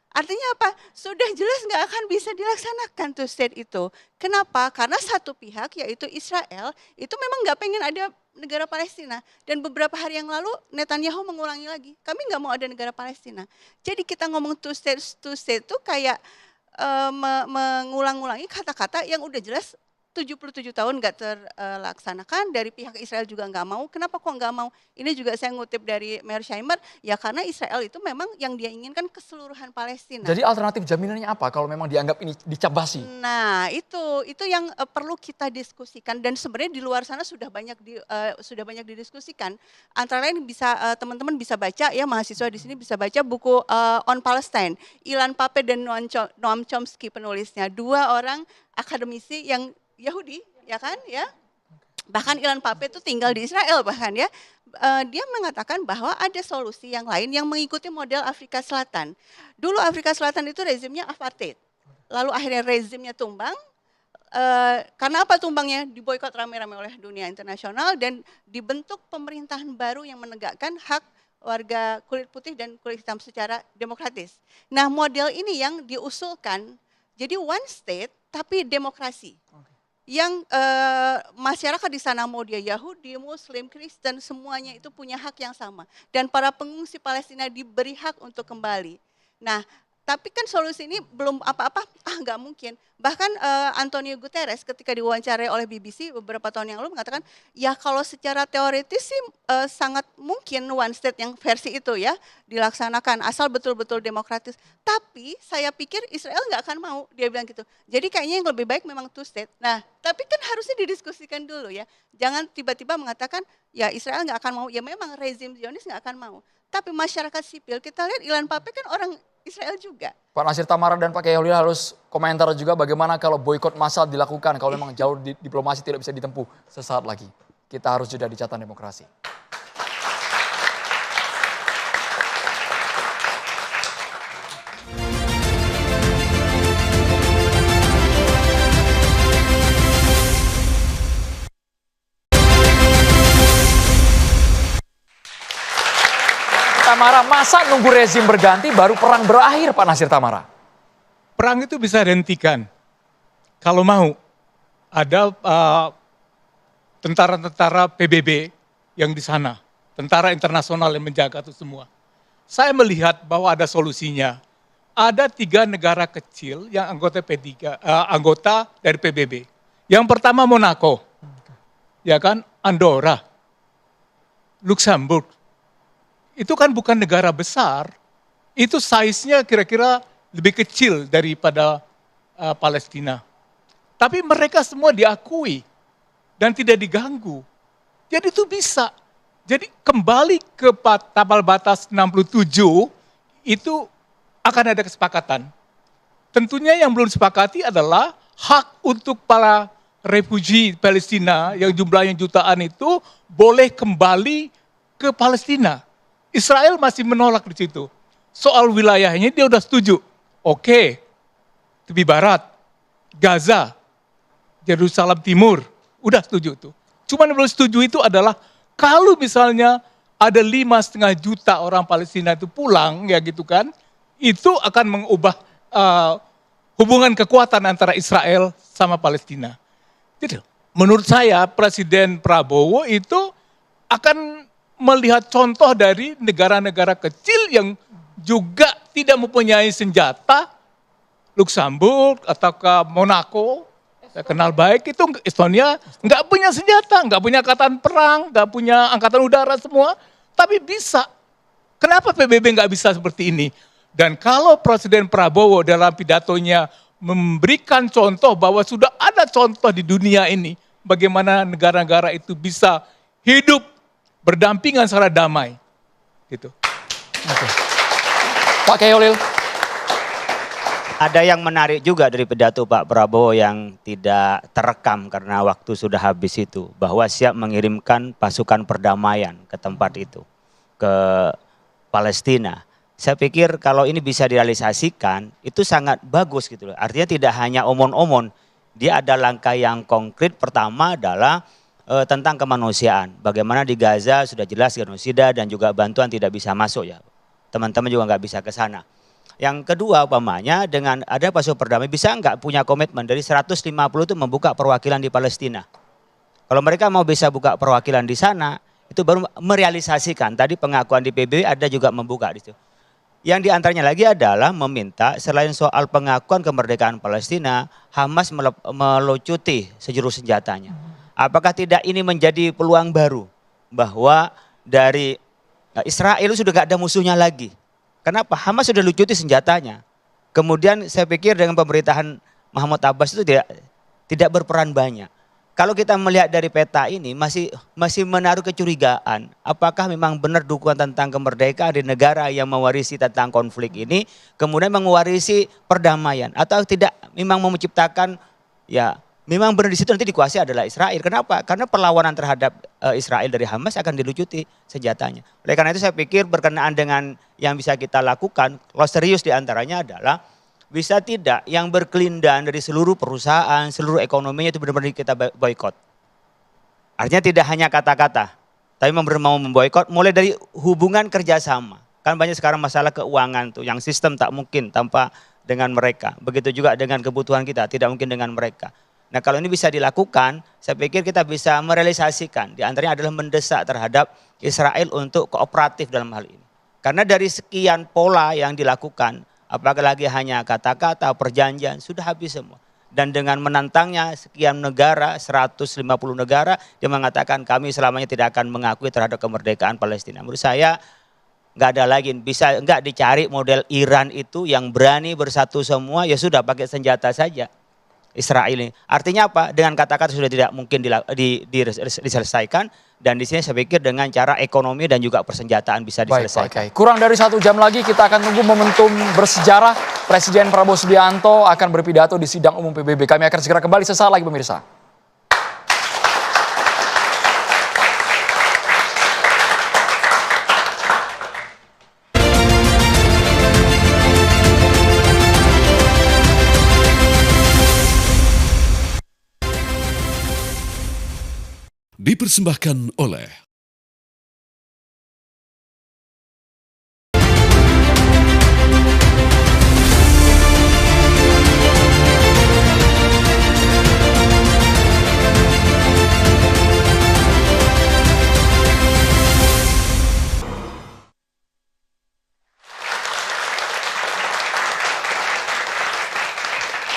Artinya apa? Sudah jelas nggak akan bisa dilaksanakan two-state itu. Kenapa? Karena satu pihak yaitu Israel itu memang nggak pengen ada negara Palestina. Dan beberapa hari yang lalu Netanyahu mengulangi lagi, kami nggak mau ada negara Palestina. Jadi kita ngomong two-state itu kayak mengulang-ulangi kata-kata yang udah jelas 77 tahun nggak terlaksanakan, dari pihak Israel juga nggak mau. Kenapa kok nggak mau? Ini juga saya ngutip dari Mearsheimer, ya karena Israel itu memang yang dia inginkan keseluruhan Palestina. Jadi alternatif jaminannya apa kalau memang dianggap ini dicabasi? Nah itu yang perlu kita diskusikan, dan sebenarnya di luar sana sudah banyak didiskusikan. Antara lain bisa teman-teman bisa baca ya, mahasiswa di sini bisa baca buku On Palestine, Ilan Pappé dan Noam Chomsky penulisnya, 2 orang akademisi yang Yahudi, ya kan, ya. Bahkan Ilan Pappé itu tinggal di Israel bahkan ya. Dia mengatakan bahwa ada solusi yang lain yang mengikuti model Afrika Selatan. Dulu Afrika Selatan itu rezimnya apartheid. Lalu akhirnya rezimnya tumbang. Karena apa tumbangnya? Diboikot rame-rame oleh dunia internasional dan dibentuk pemerintahan baru yang menegakkan hak warga kulit putih dan kulit hitam secara demokratis. Nah, model ini yang diusulkan jadi one state tapi demokrasi. Yang masyarakat di sana mau dia Yahudi, Muslim, Kristen, semuanya itu punya hak yang sama. Dan para pengungsi Palestina diberi hak untuk kembali. Nah, tapi kan solusi ini belum apa-apa, nggak mungkin. Bahkan Antonio Guterres ketika diwawancarai oleh BBC beberapa tahun yang lalu mengatakan, ya kalau secara teoritis sih sangat mungkin one state yang versi itu ya dilaksanakan asal betul-betul demokratis. Tapi saya pikir Israel nggak akan mau, dia bilang gitu. Jadi kayaknya yang lebih baik memang two state. Nah, tapi kan harusnya didiskusikan dulu ya. Jangan tiba-tiba mengatakan, ya Israel nggak akan mau, ya memang rezim Zionis nggak akan mau. Tapi masyarakat sipil, kita lihat Ilan Pappé kan orang Israel juga. Pak Nasir Tamara dan Pak Khairulillah harus komentar juga bagaimana kalau boikot massal dilakukan, kalau memang jalur diplomasi tidak bisa ditempuh sesaat lagi. Kita harus jeda di Catatan Demokrasi. Tamara, masa nunggu rezim berganti baru perang berakhir, Pak Nasir Tamara? Perang itu bisa dihentikan. Kalau mau, ada tentara-tentara PBB yang di sana. Tentara internasional yang menjaga itu semua. Saya melihat bahwa ada solusinya. Ada 3 negara kecil yang anggota dari PBB. Yang pertama Monaco, ya kan, Andorra, Luxembourg. Itu kan bukan negara besar, itu size-nya kira-kira lebih kecil daripada Palestina. Tapi mereka semua diakui dan tidak diganggu. Jadi itu bisa. Jadi kembali ke tabel batas 67, itu akan ada kesepakatan. Tentunya yang belum disepakati adalah hak untuk para refugi Palestina yang jumlahnya jutaan itu boleh kembali ke Palestina. Israel masih menolak di situ. Soal wilayahnya dia udah setuju. Oke, tepi barat, Gaza, Yerusalem Timur, udah setuju tuh. Cuma yang belum setuju itu adalah kalau misalnya ada 5,5 juta orang Palestina itu pulang, ya gitu kan, itu akan mengubah hubungan kekuatan antara Israel sama Palestina. Jadi, menurut saya Presiden Prabowo itu akan melihat contoh dari negara-negara kecil yang juga tidak mempunyai senjata, Luxembourg atau ke Monaco, saya kenal baik itu Estonia, nggak punya senjata, nggak punya angkatan perang, nggak punya angkatan udara semua, tapi bisa. Kenapa PBB nggak bisa seperti ini? Dan kalau Presiden Prabowo dalam pidatonya memberikan contoh bahwa sudah ada contoh di dunia ini, bagaimana negara-negara itu bisa hidup berdampingan secara damai, gitu. Oke. Pak Khairil. Ada yang menarik juga dari pidato Pak Prabowo yang tidak terekam karena waktu sudah habis itu. Bahwa siap mengirimkan pasukan perdamaian ke tempat itu, ke Palestina. Saya pikir kalau ini bisa direalisasikan itu sangat bagus gitu loh. Artinya tidak hanya omon-omon, dia ada langkah yang konkret. Pertama adalah tentang kemanusiaan. Bagaimana di Gaza sudah jelas genosida dan juga bantuan tidak bisa masuk ya. Teman-teman juga nggak bisa ke sana. Yang kedua umpamanya dengan ada pasukan perdamaian bisa nggak punya komitmen dari 150 itu membuka perwakilan di Palestina. Kalau mereka mau bisa buka perwakilan di sana itu baru merealisasikan. Tadi pengakuan di PBB ada juga membuka di situ. Yang diantaranya lagi adalah meminta selain soal pengakuan kemerdekaan Palestina, Hamas melucuti seluruh senjatanya. Apakah tidak ini menjadi peluang baru bahwa dari Israel sudah gak ada musuhnya lagi? Kenapa? Hamas sudah lucuti senjatanya. Kemudian saya pikir dengan pemerintahan Mahmud Abbas itu tidak berperan banyak. Kalau kita melihat dari peta ini masih menaruh kecurigaan. Apakah memang benar dukungan tentang kemerdekaan di negara yang mewarisi tentang konflik ini, kemudian mewarisi perdamaian atau tidak memang menciptakan ya memang benar di situ nanti dikuasai adalah Israel. Kenapa? Karena perlawanan terhadap Israel dari Hamas akan dilucuti senjatanya. Oleh karena itu saya pikir berkenaan dengan yang bisa kita lakukan, kalau serius diantaranya adalah bisa tidak yang berkelindan dari seluruh perusahaan, seluruh ekonominya itu benar-benar kita boikot. Artinya tidak hanya kata-kata, tapi mau memboikot mulai dari hubungan kerjasama. Kan banyak sekarang masalah keuangan tuh, yang sistem tak mungkin tanpa dengan mereka. Begitu juga dengan kebutuhan kita, tidak mungkin dengan mereka. Nah kalau ini bisa dilakukan, saya pikir kita bisa merealisasikan. Di antaranya adalah mendesak terhadap Israel untuk kooperatif dalam hal ini. Karena dari sekian pola yang dilakukan, apalagi hanya kata-kata, perjanjian, sudah habis semua. Dan dengan menantangnya sekian negara, 150 negara, dia mengatakan kami selamanya tidak akan mengakui terhadap kemerdekaan Palestina. Menurut saya nggak ada lagi, bisa nggak dicari model Iran itu yang berani bersatu semua, ya sudah pakai senjata saja. Israel ini. Artinya apa? Dengan kata-kata sudah tidak mungkin diselesaikan dan di sini saya pikir dengan cara ekonomi dan juga persenjataan bisa diselesaikan. Baik. Kurang dari 1 jam lagi kita akan tunggu momentum bersejarah Presiden Prabowo Subianto akan berpidato di sidang umum PBB. Kami akan segera kembali sesaat lagi pemirsa. Dipersembahkan oleh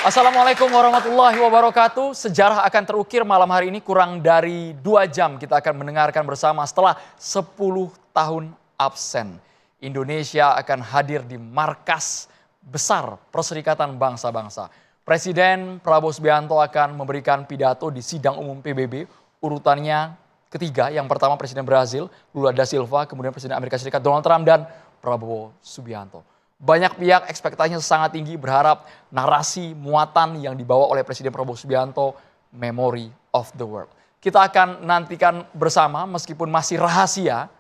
Assalamualaikum warahmatullahi wabarakatuh. Sejarah akan terukir malam hari ini kurang dari 2 jam kita akan mendengarkan bersama setelah 10 tahun absen. Indonesia akan hadir di markas besar Perserikatan Bangsa-Bangsa. Presiden Prabowo Subianto akan memberikan pidato di sidang umum PBB. Urutannya ketiga, yang pertama Presiden Brazil, Lula da Silva, kemudian Presiden Amerika Serikat Donald Trump dan Prabowo Subianto. Banyak pihak ekspektasinya sangat tinggi berharap narasi muatan yang dibawa oleh Presiden Prabowo Subianto, Memory of the World. Kita akan nantikan bersama meskipun masih rahasia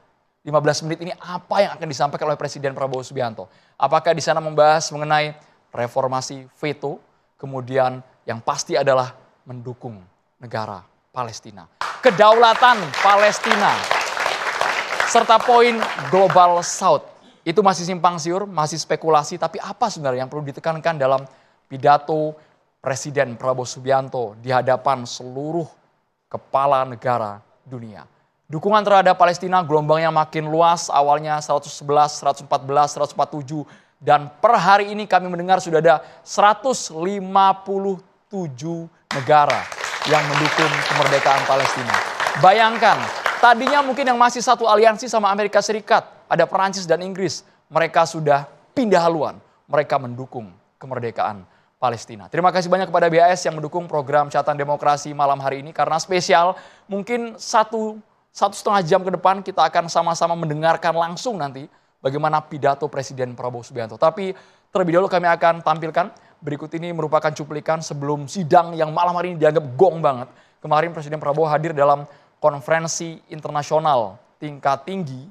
15 menit ini apa yang akan disampaikan oleh Presiden Prabowo Subianto. Apakah di sana membahas mengenai reformasi veto, kemudian yang pasti adalah mendukung negara Palestina, kedaulatan Palestina, serta poin Global South. Itu masih simpang siur, masih spekulasi, tapi apa sebenarnya yang perlu ditekankan dalam pidato Presiden Prabowo Subianto di hadapan seluruh kepala negara dunia. Dukungan terhadap Palestina gelombangnya makin luas, awalnya 111, 114, 147, dan per hari ini kami mendengar sudah ada 157 negara yang mendukung kemerdekaan Palestina. Bayangkan, tadinya mungkin yang masih satu aliansi sama Amerika Serikat, ada Perancis dan Inggris, mereka sudah pindah haluan, mereka mendukung kemerdekaan Palestina. Terima kasih banyak kepada BAS yang mendukung program Catatan Demokrasi malam hari ini, karena spesial mungkin satu setengah jam ke depan kita akan sama-sama mendengarkan langsung nanti bagaimana pidato Presiden Prabowo Subianto. Tapi terlebih dahulu kami akan tampilkan, berikut ini merupakan cuplikan sebelum sidang yang malam hari ini dianggap gong banget. Kemarin Presiden Prabowo hadir dalam konferensi internasional tingkat tinggi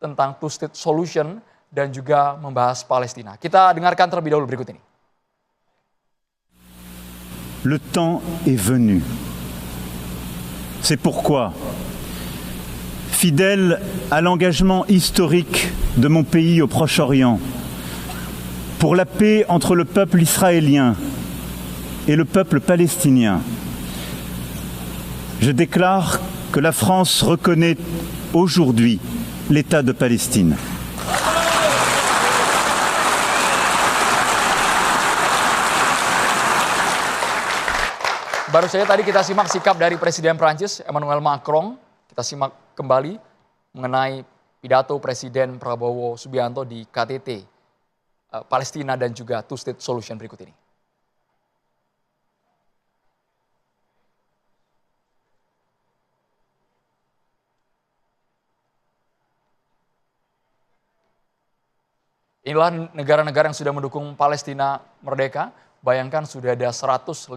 tentang two-state solution dan juga membahas Palestina. Kita dengarkan terlebih dahulu berikut ini. Le temps est venu. C'est pourquoi, fidèle à l'engagement historique de mon pays au Proche-Orient, pour la paix entre le peuple israélien et le peuple palestinien, je déclare que la France reconnaît aujourd'hui l'État de Palestine. Baru saja tadi kita simak sikap dari Presiden Prancis Emmanuel Macron. Kita simak kembali mengenai pidato Presiden Prabowo Subianto di KTT Palestina dan juga two-state solution berikut ini. Inilah negara-negara yang sudah mendukung Palestina merdeka. Bayangkan sudah ada 157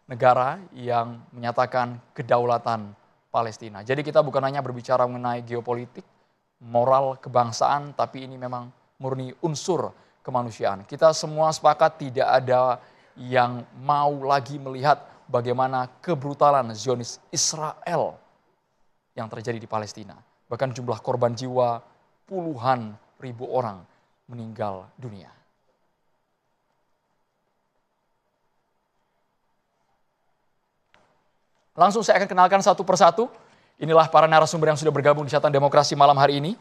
negara yang menyatakan kedaulatan Palestina. Jadi kita bukan hanya berbicara mengenai geopolitik, moral, kebangsaan, tapi ini memang murni unsur kemanusiaan. Kita semua sepakat tidak ada yang mau lagi melihat bagaimana kebrutalan Zionis Israel yang terjadi di Palestina. Bahkan jumlah korban jiwa puluhan ribu orang meninggal dunia. Langsung saya akan kenalkan satu persatu. Inilah para narasumber yang sudah bergabung di Catatan Demokrasi malam hari ini.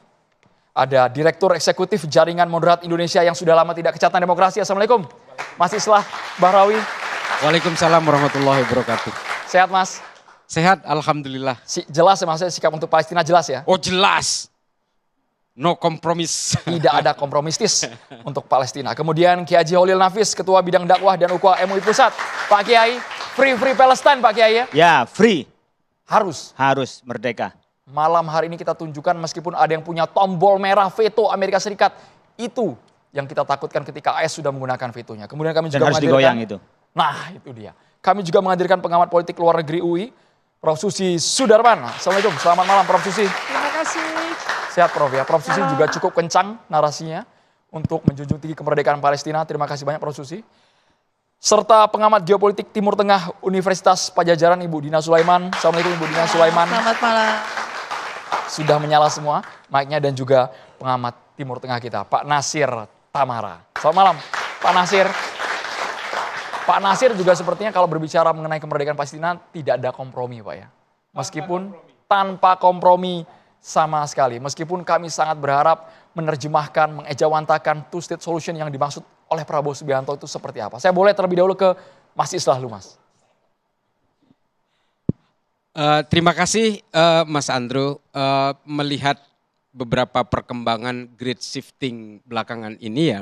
Ada Direktur Eksekutif Jaringan Moderat Indonesia yang sudah lama tidak ke Catatan Demokrasi. Assalamualaikum, Mas Islah Bahrawi. Waalaikumsalam warahmatullahi wabarakatuh. Sehat, Mas? Sehat, alhamdulillah. Jelas ya, Mas, sikap untuk Palestina jelas ya? Oh jelas. No kompromis. Tidak ada kompromistis untuk Palestina. Kemudian Kiai Haji Holil Nafis, Ketua Bidang Dakwah dan Ukhuwah MUI Pusat. Pak Kiai, free Palestine Pak Kiai ya? Ya, free. Harus Merdeka. Malam hari ini kita tunjukkan meskipun ada yang punya tombol merah veto Amerika Serikat. Itu yang kita takutkan ketika AS sudah menggunakan vetonya. Kemudian kami juga harus digoyang itu. Nah itu dia. Kami juga menghadirkan pengamat politik luar negeri UI, Prof. Susi Sudarman. Assalamualaikum, selamat malam Prof. Susi. Terima kasih. Sehat Prof ya. Prof. Susi juga cukup kencang narasinya untuk menjunjung tinggi kemerdekaan Palestina. Terima kasih banyak Prof. Susi. Serta pengamat geopolitik Timur Tengah Universitas Pajajaran Ibu Dina Sulaiman. Assalamualaikum Ibu Dina Sulaiman. Selamat malam. Sudah menyala semua mic-nya dan juga pengamat Timur Tengah kita Pak Nasir Tamara. Selamat malam Pak Nasir. Pak Nasir juga sepertinya kalau berbicara mengenai kemerdekaan Palestina tidak ada kompromi Pak ya. Meskipun tanpa kompromi sama sekali. Meskipun kami sangat berharap menerjemahkan, mengejawantakan two-state solution yang dimaksud oleh Prabowo Subianto itu seperti apa. Saya boleh terlebih dahulu ke Mas Islah dulu Mas. Terima kasih Mas Andrew. Melihat beberapa perkembangan grid shifting belakangan ini ya.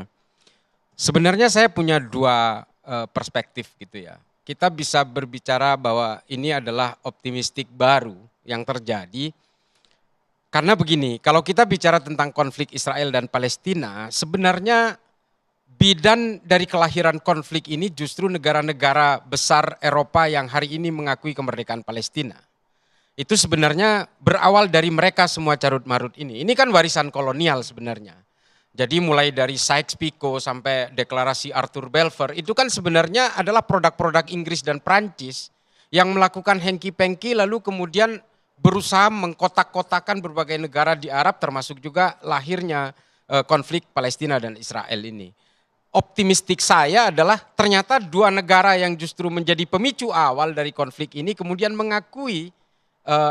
Sebenarnya saya punya dua perspektif gitu ya. Kita bisa berbicara bahwa ini adalah optimistik baru yang terjadi. Karena begini, kalau kita bicara tentang konflik Israel dan Palestina, sebenarnya bidan dari kelahiran konflik ini justru negara-negara besar Eropa yang hari ini mengakui kemerdekaan Palestina. Itu sebenarnya berawal dari mereka semua carut-marut ini. Ini kan warisan kolonial sebenarnya. Jadi mulai dari Sykes-Picot sampai deklarasi Arthur Balfour, itu kan sebenarnya adalah produk-produk Inggris dan Prancis yang melakukan hengki-pengki lalu kemudian berusaha mengkotak-kotakan berbagai negara di Arab termasuk juga lahirnya konflik Palestina dan Israel ini. Optimistik saya adalah ternyata dua negara yang justru menjadi pemicu awal dari konflik ini kemudian mengakui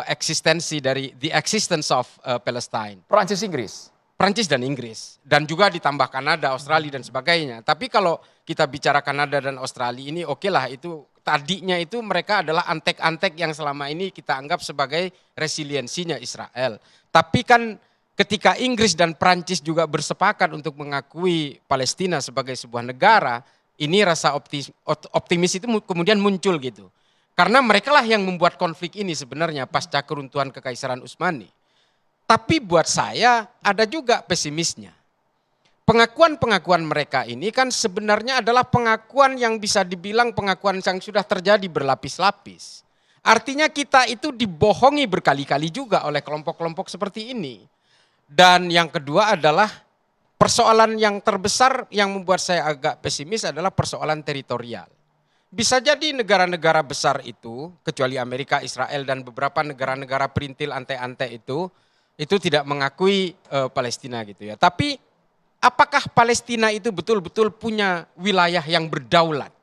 eksistensi dari the existence of Palestine. Prancis dan Inggris dan juga ditambah Kanada, Australia dan sebagainya. Tapi kalau kita bicara Kanada dan Australia ini oke lah itu tadinya itu mereka adalah antek-antek yang selama ini kita anggap sebagai resiliensinya Israel. Tapi kan ketika Inggris dan Prancis juga bersepakat untuk mengakui Palestina sebagai sebuah negara, ini rasa optimis itu kemudian muncul gitu. Karena mereka lah yang membuat konflik ini sebenarnya pasca keruntuhan Kekaisaran Utsmani. Tapi buat saya ada juga pesimisnya. Pengakuan-pengakuan mereka ini kan sebenarnya adalah pengakuan yang bisa dibilang pengakuan yang sudah terjadi berlapis-lapis. Artinya kita itu dibohongi berkali-kali juga oleh kelompok-kelompok seperti ini. Dan yang kedua adalah persoalan yang terbesar yang membuat saya agak pesimis adalah persoalan teritorial. Bisa jadi negara-negara besar itu, kecuali Amerika, Israel dan beberapa negara-negara perintil ante-ante itu tidak mengakui Palestina gitu ya. Tapi apakah Palestina itu betul-betul punya wilayah yang berdaulat?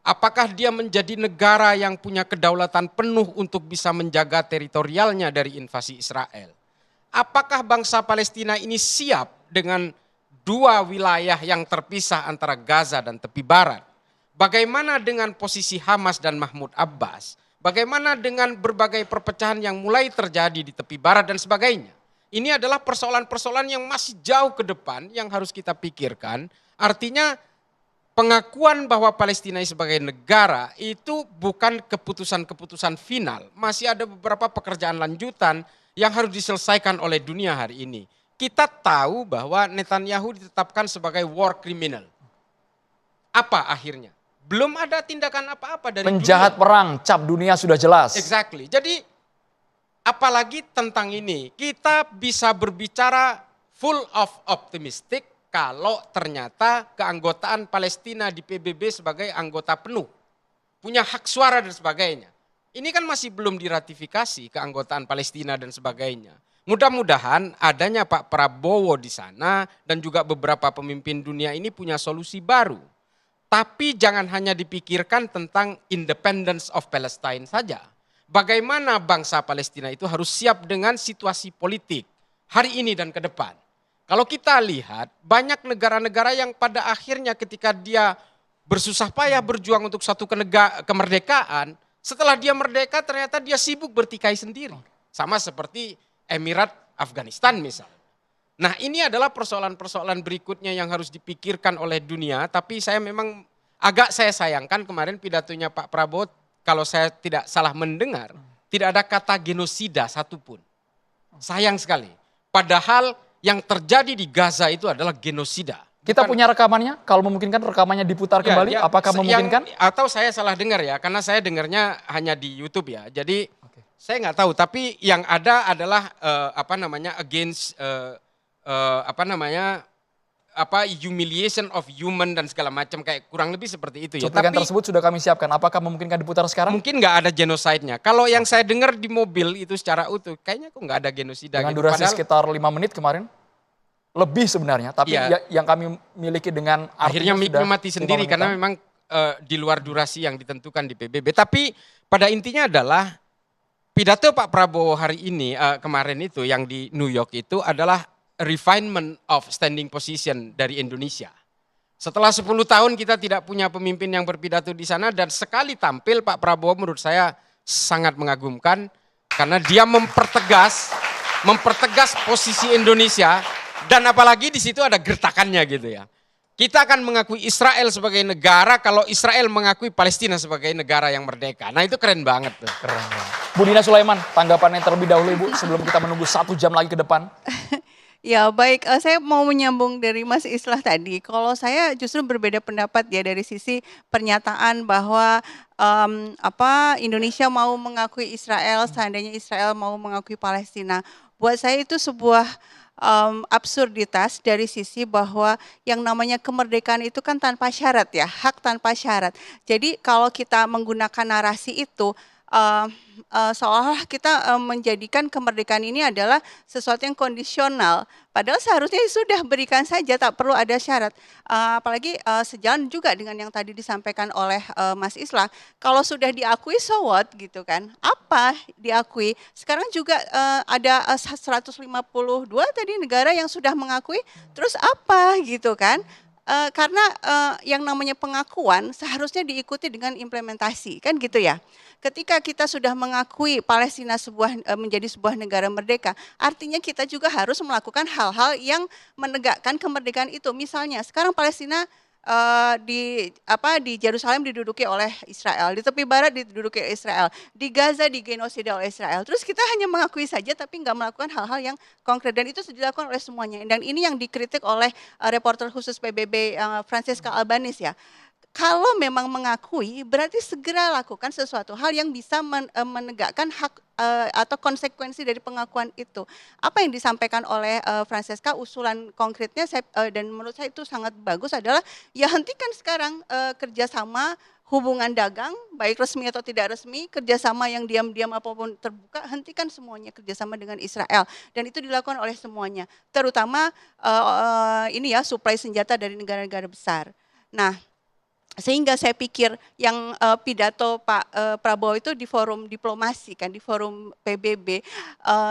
Apakah dia menjadi negara yang punya kedaulatan penuh untuk bisa menjaga teritorialnya dari invasi Israel? Apakah bangsa Palestina ini siap dengan dua wilayah yang terpisah antara Gaza dan tepi barat? Bagaimana dengan posisi Hamas dan Mahmud Abbas? Bagaimana dengan berbagai perpecahan yang mulai terjadi di tepi barat dan sebagainya? Ini adalah persoalan-persoalan yang masih jauh ke depan yang harus kita pikirkan. Artinya pengakuan bahwa Palestina sebagai negara itu bukan keputusan-keputusan final. Masih ada beberapa pekerjaan lanjutan yang harus diselesaikan oleh dunia hari ini. Kita tahu bahwa Netanyahu ditetapkan sebagai war criminal. Apa akhirnya? Belum ada tindakan apa-apa dari penjahat dunia. perang, cap dunia sudah jelas. Exactly. Jadi apalagi tentang ini, kita bisa berbicara full of optimistic kalau ternyata keanggotaan Palestina di PBB sebagai anggota penuh. Punya hak suara dan sebagainya. Ini kan masih belum diratifikasi keanggotaan Palestina dan sebagainya. Mudah-mudahan adanya Pak Prabowo di sana dan juga beberapa pemimpin dunia ini punya solusi baru. Tapi jangan hanya dipikirkan tentang independence of Palestine saja. Bagaimana bangsa Palestina itu harus siap dengan situasi politik hari ini dan ke depan. Kalau kita lihat banyak negara-negara yang pada akhirnya ketika dia bersusah payah berjuang untuk satu kemerdekaan, setelah dia merdeka ternyata dia sibuk bertikai sendiri. Sama seperti Emirat Afghanistan misalnya. Nah ini adalah persoalan-persoalan berikutnya yang harus dipikirkan oleh dunia. Tapi saya memang agak saya sayangkan kemarin pidatonya Pak Prabowo, kalau saya tidak salah mendengar, tidak ada kata genosida satupun. Sayang sekali. Padahal yang terjadi di Gaza itu adalah genosida. Kita punya rekamannya, kalau memungkinkan rekamannya diputar kembali, apakah memungkinkan? Atau saya salah dengar ya, karena saya dengarnya hanya di YouTube ya. Jadi saya nggak tahu, tapi yang ada adalah against humiliation of human dan segala macam, kayak kurang lebih seperti itu ya. Cuplikan Tapi tersebut sudah kami siapkan, apakah memungkinkan diputar sekarang? mungkin nggak ada genosidenya. Kalau yang saya dengar di mobil itu secara utuh, kayaknya kok nggak ada genosida. Dengan gitu. durasi Padahal sekitar 5 menit kemarin. Lebih sebenarnya, tapi Iya. yang kami miliki dengan akhirnya artinya mic-nya sudah mati 5 sendiri menitan. karena memang di luar durasi yang ditentukan di PBB. Tapi pada intinya adalah pidato Pak Prabowo hari ini kemarin itu yang di New York itu adalah refinement of standing position dari Indonesia. Setelah 10 tahun kita tidak punya pemimpin yang berpidato di sana dan sekali tampil Pak Prabowo menurut saya sangat mengagumkan karena dia mempertegas posisi Indonesia. Dan apalagi di situ ada gertakannya gitu ya. Kita akan mengakui Israel sebagai negara kalau Israel mengakui Palestina sebagai negara yang merdeka. Nah itu keren banget tuh. Keren banget. Bu Dina Sulaiman, tanggapannya terlebih dahulu Ibu sebelum kita menunggu 1 jam lagi ke depan. Ya baik, saya mau menyambung dari Mas Islah tadi. Kalau saya justru berbeda pendapat ya dari sisi pernyataan bahwa Indonesia mau mengakui Israel, seandainya Israel mau mengakui Palestina. Buat saya itu sebuah absurditas dari sisi bahwa yang namanya kemerdekaan itu kan tanpa syarat ya, hak tanpa syarat. Jadi kalau kita menggunakan narasi itu seolah kita menjadikan kemerdekaan ini adalah sesuatu yang kondisional. Padahal seharusnya sudah berikan saja, tak perlu ada syarat. Apalagi sejalan juga dengan yang tadi disampaikan oleh Mas Islah. Kalau sudah diakui, so what gitu kan? Apa diakui? Sekarang juga ada 152 tadi negara yang sudah mengakui, terus apa gitu kan? Karena yang namanya pengakuan seharusnya diikuti dengan implementasi, kan gitu ya. Ketika kita sudah mengakui Palestina menjadi sebuah negara merdeka, artinya kita juga harus melakukan hal-hal yang menegakkan kemerdekaan itu. Misalnya sekarang Palestina di Yerusalem diduduki oleh Israel, di tepi barat diduduki Israel, di Gaza digenosida oleh Israel. Terus kita hanya mengakui saja tapi nggak melakukan hal-hal yang konkret, dan itu sudah dilakukan oleh semuanya. Dan ini yang dikritik oleh reporter khusus PBB Francesca Albanese ya. Kalau memang mengakui, berarti segera lakukan sesuatu hal yang bisa menegakkan hak atau konsekuensi dari pengakuan itu. Apa yang disampaikan oleh Francesca, usulan konkretnya dan menurut saya itu sangat bagus adalah ya hentikan sekarang kerjasama hubungan dagang, baik resmi atau tidak resmi, kerjasama yang diam-diam apapun terbuka, hentikan semuanya kerjasama dengan Israel. Dan itu dilakukan oleh semuanya, terutama ini ya suplai senjata dari negara-negara besar. Nah, sehingga saya pikir yang pidato Pak Prabowo itu di forum diplomasi kan, di forum PBB,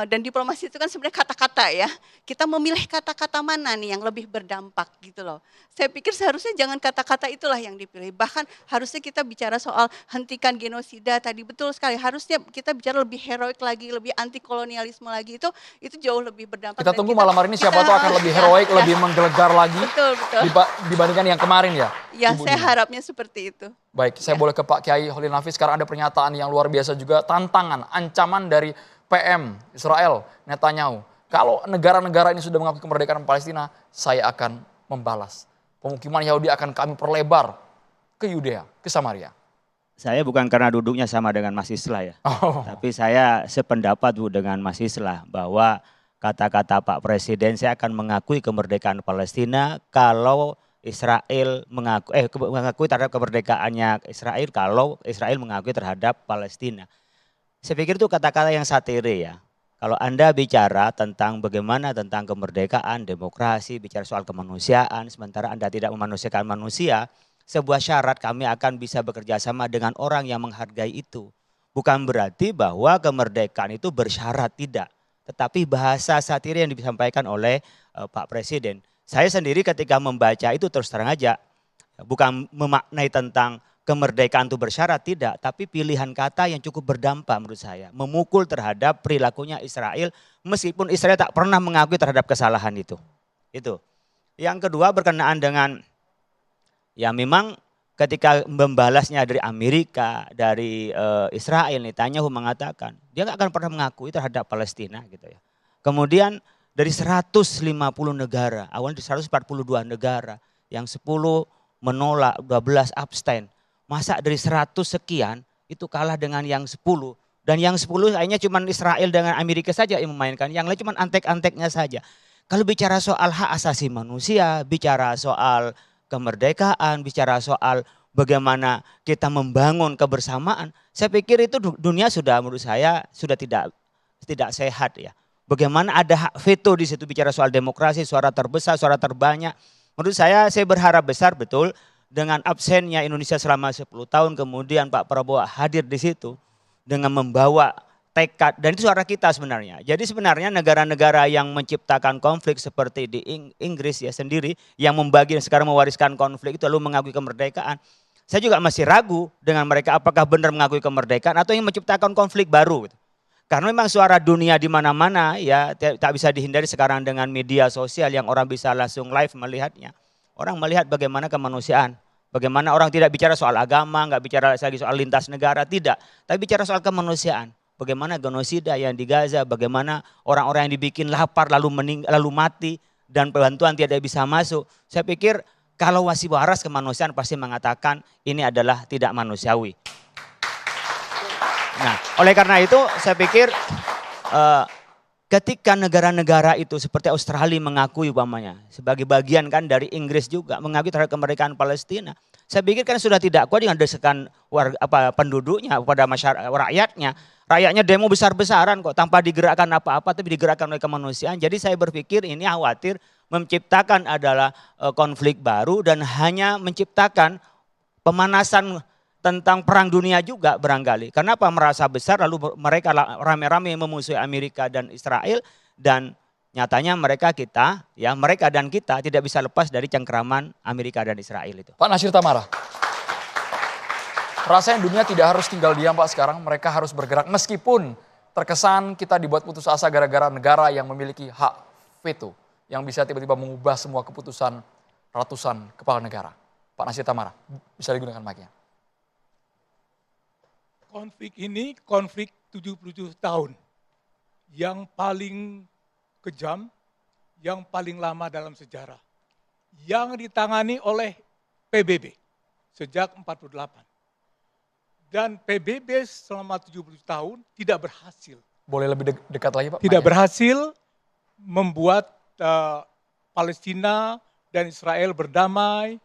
dan diplomasi itu kan sebenarnya kata-kata ya. Kita memilih kata-kata mana nih yang lebih berdampak gitu loh. Saya pikir seharusnya jangan kata-kata itulah yang dipilih. Bahkan harusnya kita bicara soal hentikan genosida tadi, betul sekali. Harusnya kita bicara lebih heroik lagi, lebih anti kolonialisme lagi, itu jauh lebih berdampak. Kita tunggu malam hari ini siapa tahu akan lebih heroik, lebih menggelegar lagi betul. Dibandingkan yang kemarin ya. Ya, saya harapnya seperti itu. Baik, saya boleh ke Pak Kiai Holil Nafis. Sekarang ada pernyataan yang luar biasa juga, tantangan, ancaman dari PM Israel, Netanyahu. Kalau negara-negara ini sudah mengakui kemerdekaan Palestina, saya akan membalas. Pemukiman Yahudi akan kami perlebar ke Yudea, ke Samaria. Saya bukan karena duduknya sama dengan Mas Islah ya. Tapi saya sependapat dengan Mas Islah bahwa kata-kata Pak Presiden, saya akan mengakui kemerdekaan Palestina kalau Israel mengakui terhadap kemerdekaannya Israel kalau Israel mengakui terhadap Palestina. Saya pikir itu kata-kata yang satire ya. Kalau Anda bicara tentang bagaimana tentang kemerdekaan, demokrasi, bicara soal kemanusiaan, sementara Anda tidak memanusiakan manusia, sebuah syarat kami akan bisa bekerja sama dengan orang yang menghargai itu. Bukan berarti bahwa kemerdekaan itu bersyarat, tidak. Tetapi bahasa satire yang disampaikan oleh Pak Presiden. Saya sendiri ketika membaca itu terus terang aja, bukan memaknai tentang kemerdekaan itu bersyarat, tidak. Tapi pilihan kata yang cukup berdampak menurut saya. Memukul terhadap perilakunya Israel, meskipun Israel tak pernah mengakui terhadap kesalahan itu. Itu. Yang kedua berkenaan dengan, ya memang ketika membalasnya dari Amerika, dari Israel, Netanyahu mengatakan, dia nggak akan pernah mengakui terhadap Palestina gitu ya. Kemudian dari 150 negara, awalnya di 142 negara, yang 10 menolak, 12 abstain. Masa dari 100 sekian itu kalah dengan yang 10. Dan yang 10 akhirnya cuma Israel dengan Amerika saja yang memainkan, yang lain cuma antek-anteknya saja. Kalau bicara soal hak asasi manusia, bicara soal kemerdekaan, bicara soal bagaimana kita membangun kebersamaan, saya pikir itu dunia sudah menurut saya sudah tidak sehat ya. Bagaimana ada hak veto di situ bicara soal demokrasi, suara terbesar, suara terbanyak. Menurut saya berharap besar betul dengan absennya Indonesia selama 10 tahun kemudian Pak Prabowo hadir di situ dengan membawa tekad, dan itu suara kita sebenarnya. Jadi sebenarnya negara-negara yang menciptakan konflik seperti di Inggris ya sendiri, yang membagi dan sekarang mewariskan konflik itu lalu mengakui kemerdekaan. Saya juga masih ragu dengan mereka apakah benar mengakui kemerdekaan atau yang menciptakan konflik baru. Karena memang suara dunia di mana-mana ya tak bisa dihindari sekarang dengan media sosial yang orang bisa langsung live melihatnya. Orang melihat bagaimana kemanusiaan, bagaimana orang tidak bicara soal agama, nggak bicara lagi soal lintas negara, tidak. Tapi bicara soal kemanusiaan. Bagaimana genosida yang di Gaza, bagaimana orang-orang yang dibikin lapar lalu mati dan bantuan tidak bisa masuk. Saya pikir kalau masih waras kemanusiaan pasti mengatakan ini adalah tidak manusiawi. Nah, oleh karena itu saya pikir ketika negara-negara itu seperti Australia mengakui umpamanya sebagai bagian kan dari Inggris juga mengakui terhadap kemerdekaan Palestina, saya pikir kan sudah tidak kuat dengan desakan penduduknya pada masyarakat rakyatnya. Rakyatnya demo besar-besaran kok tanpa digerakkan apa-apa tapi digerakkan oleh kemanusiaan. Jadi saya berpikir ini khawatir menciptakan adalah konflik baru dan hanya menciptakan pemanasan tentang perang dunia juga barangkali. Kenapa merasa besar lalu mereka rame-rame memusuhi Amerika dan Israel, dan nyatanya mereka dan kita tidak bisa lepas dari cengkeraman Amerika dan Israel itu. Pak Nasir Tamara, rasanya dunia tidak harus tinggal diam Pak sekarang, mereka harus bergerak meskipun terkesan kita dibuat putus asa gara-gara negara yang memiliki hak veto yang bisa tiba-tiba mengubah semua keputusan ratusan kepala negara. Pak Nasir Tamara, bisa digunakan mic-nya. Konflik ini konflik 77 tahun. Yang paling kejam, yang paling lama dalam sejarah. Yang ditangani oleh PBB sejak 48. Dan PBB selama 70 tahun tidak berhasil. Boleh lebih dekat lagi Pak? Tidak berhasil membuat Palestina dan Israel berdamai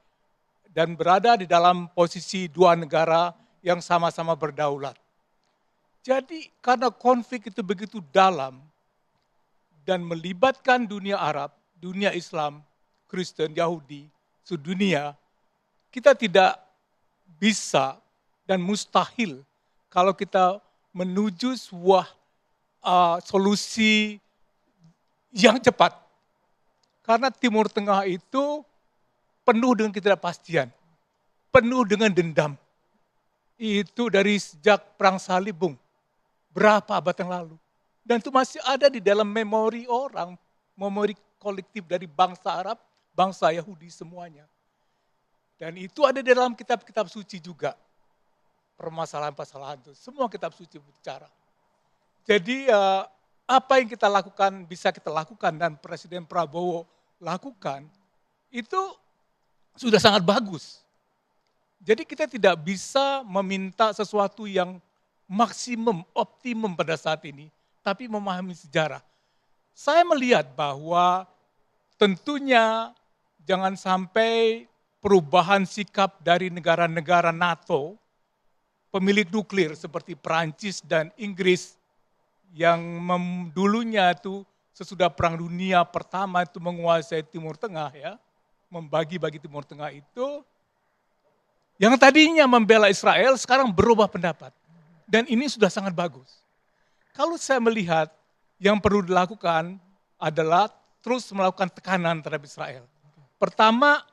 dan berada di dalam posisi dua negara yang sama-sama berdaulat. Jadi karena konflik itu begitu dalam dan melibatkan dunia Arab, dunia Islam, Kristen, Yahudi, sedunia, kita tidak bisa dan mustahil kalau kita menuju sebuah solusi yang cepat. Karena Timur Tengah itu penuh dengan ketidakpastian, penuh dengan dendam. Itu dari sejak Perang Salib, Bung. Berapa abad yang lalu. Dan itu masih ada di dalam memori orang, memori kolektif dari bangsa Arab, bangsa Yahudi semuanya. Dan itu ada di dalam kitab-kitab suci juga. Permasalahan-permasalahan itu, semua kitab suci bicara. Jadi apa yang kita lakukan, bisa kita lakukan dan Presiden Prabowo lakukan, itu sudah sangat bagus. Jadi kita tidak bisa meminta sesuatu yang maksimum, optimum pada saat ini, tapi memahami sejarah. Saya melihat bahwa tentunya jangan sampai perubahan sikap dari negara-negara NATO, pemilik nuklir seperti Perancis dan Inggris, yang dulunya itu sesudah Perang Dunia Pertama itu menguasai Timur Tengah ya, membagi-bagi Timur Tengah itu, yang tadinya membela Israel sekarang berubah pendapat. Dan ini sudah sangat bagus. Kalau saya melihat yang perlu dilakukan adalah terus melakukan tekanan terhadap Israel. Pertama,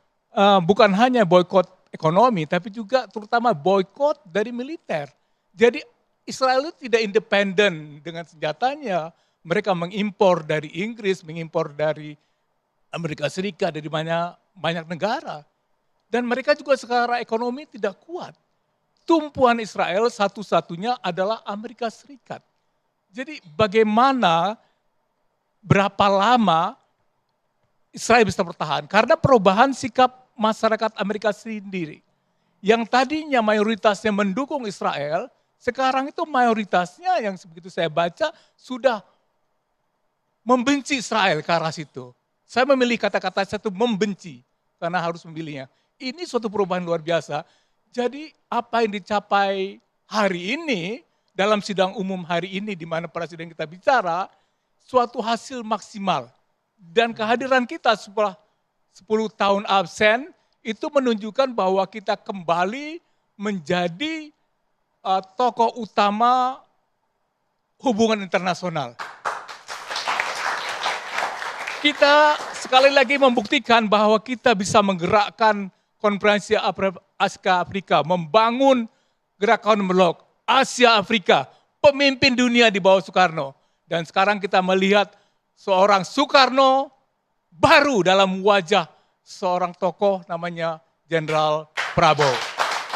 bukan hanya boikot ekonomi, tapi juga terutama boikot dari militer. Jadi Israel itu tidak independen dengan senjatanya. Mereka mengimpor dari Inggris, mengimpor dari Amerika Serikat, dari banyak negara. Dan mereka juga secara ekonomi tidak kuat. Tumpuan Israel satu-satunya adalah Amerika Serikat. Jadi bagaimana, berapa lama Israel bisa bertahan? Karena perubahan sikap masyarakat Amerika sendiri. Yang tadinya mayoritasnya mendukung Israel, sekarang itu mayoritasnya yang begitu saya baca sudah membenci Israel ke arah situ. Saya memilih kata-kata satu membenci karena harus memilihnya. Ini suatu perubahan luar biasa. Jadi apa yang dicapai hari ini, dalam sidang umum hari ini di mana Presiden kita bicara, suatu hasil maksimal. Dan kehadiran kita setelah 10 tahun absen, itu menunjukkan bahwa kita kembali menjadi tokoh utama hubungan internasional. Kita sekali lagi membuktikan bahwa kita bisa menggerakkan Konferensi Asia Afrika, membangun gerakan blok Asia Afrika, pemimpin dunia di bawah Soekarno. Dan sekarang kita melihat seorang Soekarno baru dalam wajah seorang tokoh namanya Jenderal Prabowo.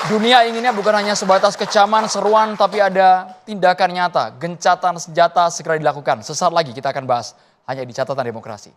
Dunia inginnya bukan hanya sebatas kecaman, seruan, tapi ada tindakan nyata, gencatan senjata segera dilakukan. Sesaat lagi kita akan bahas hanya di Catatan Demokrasi.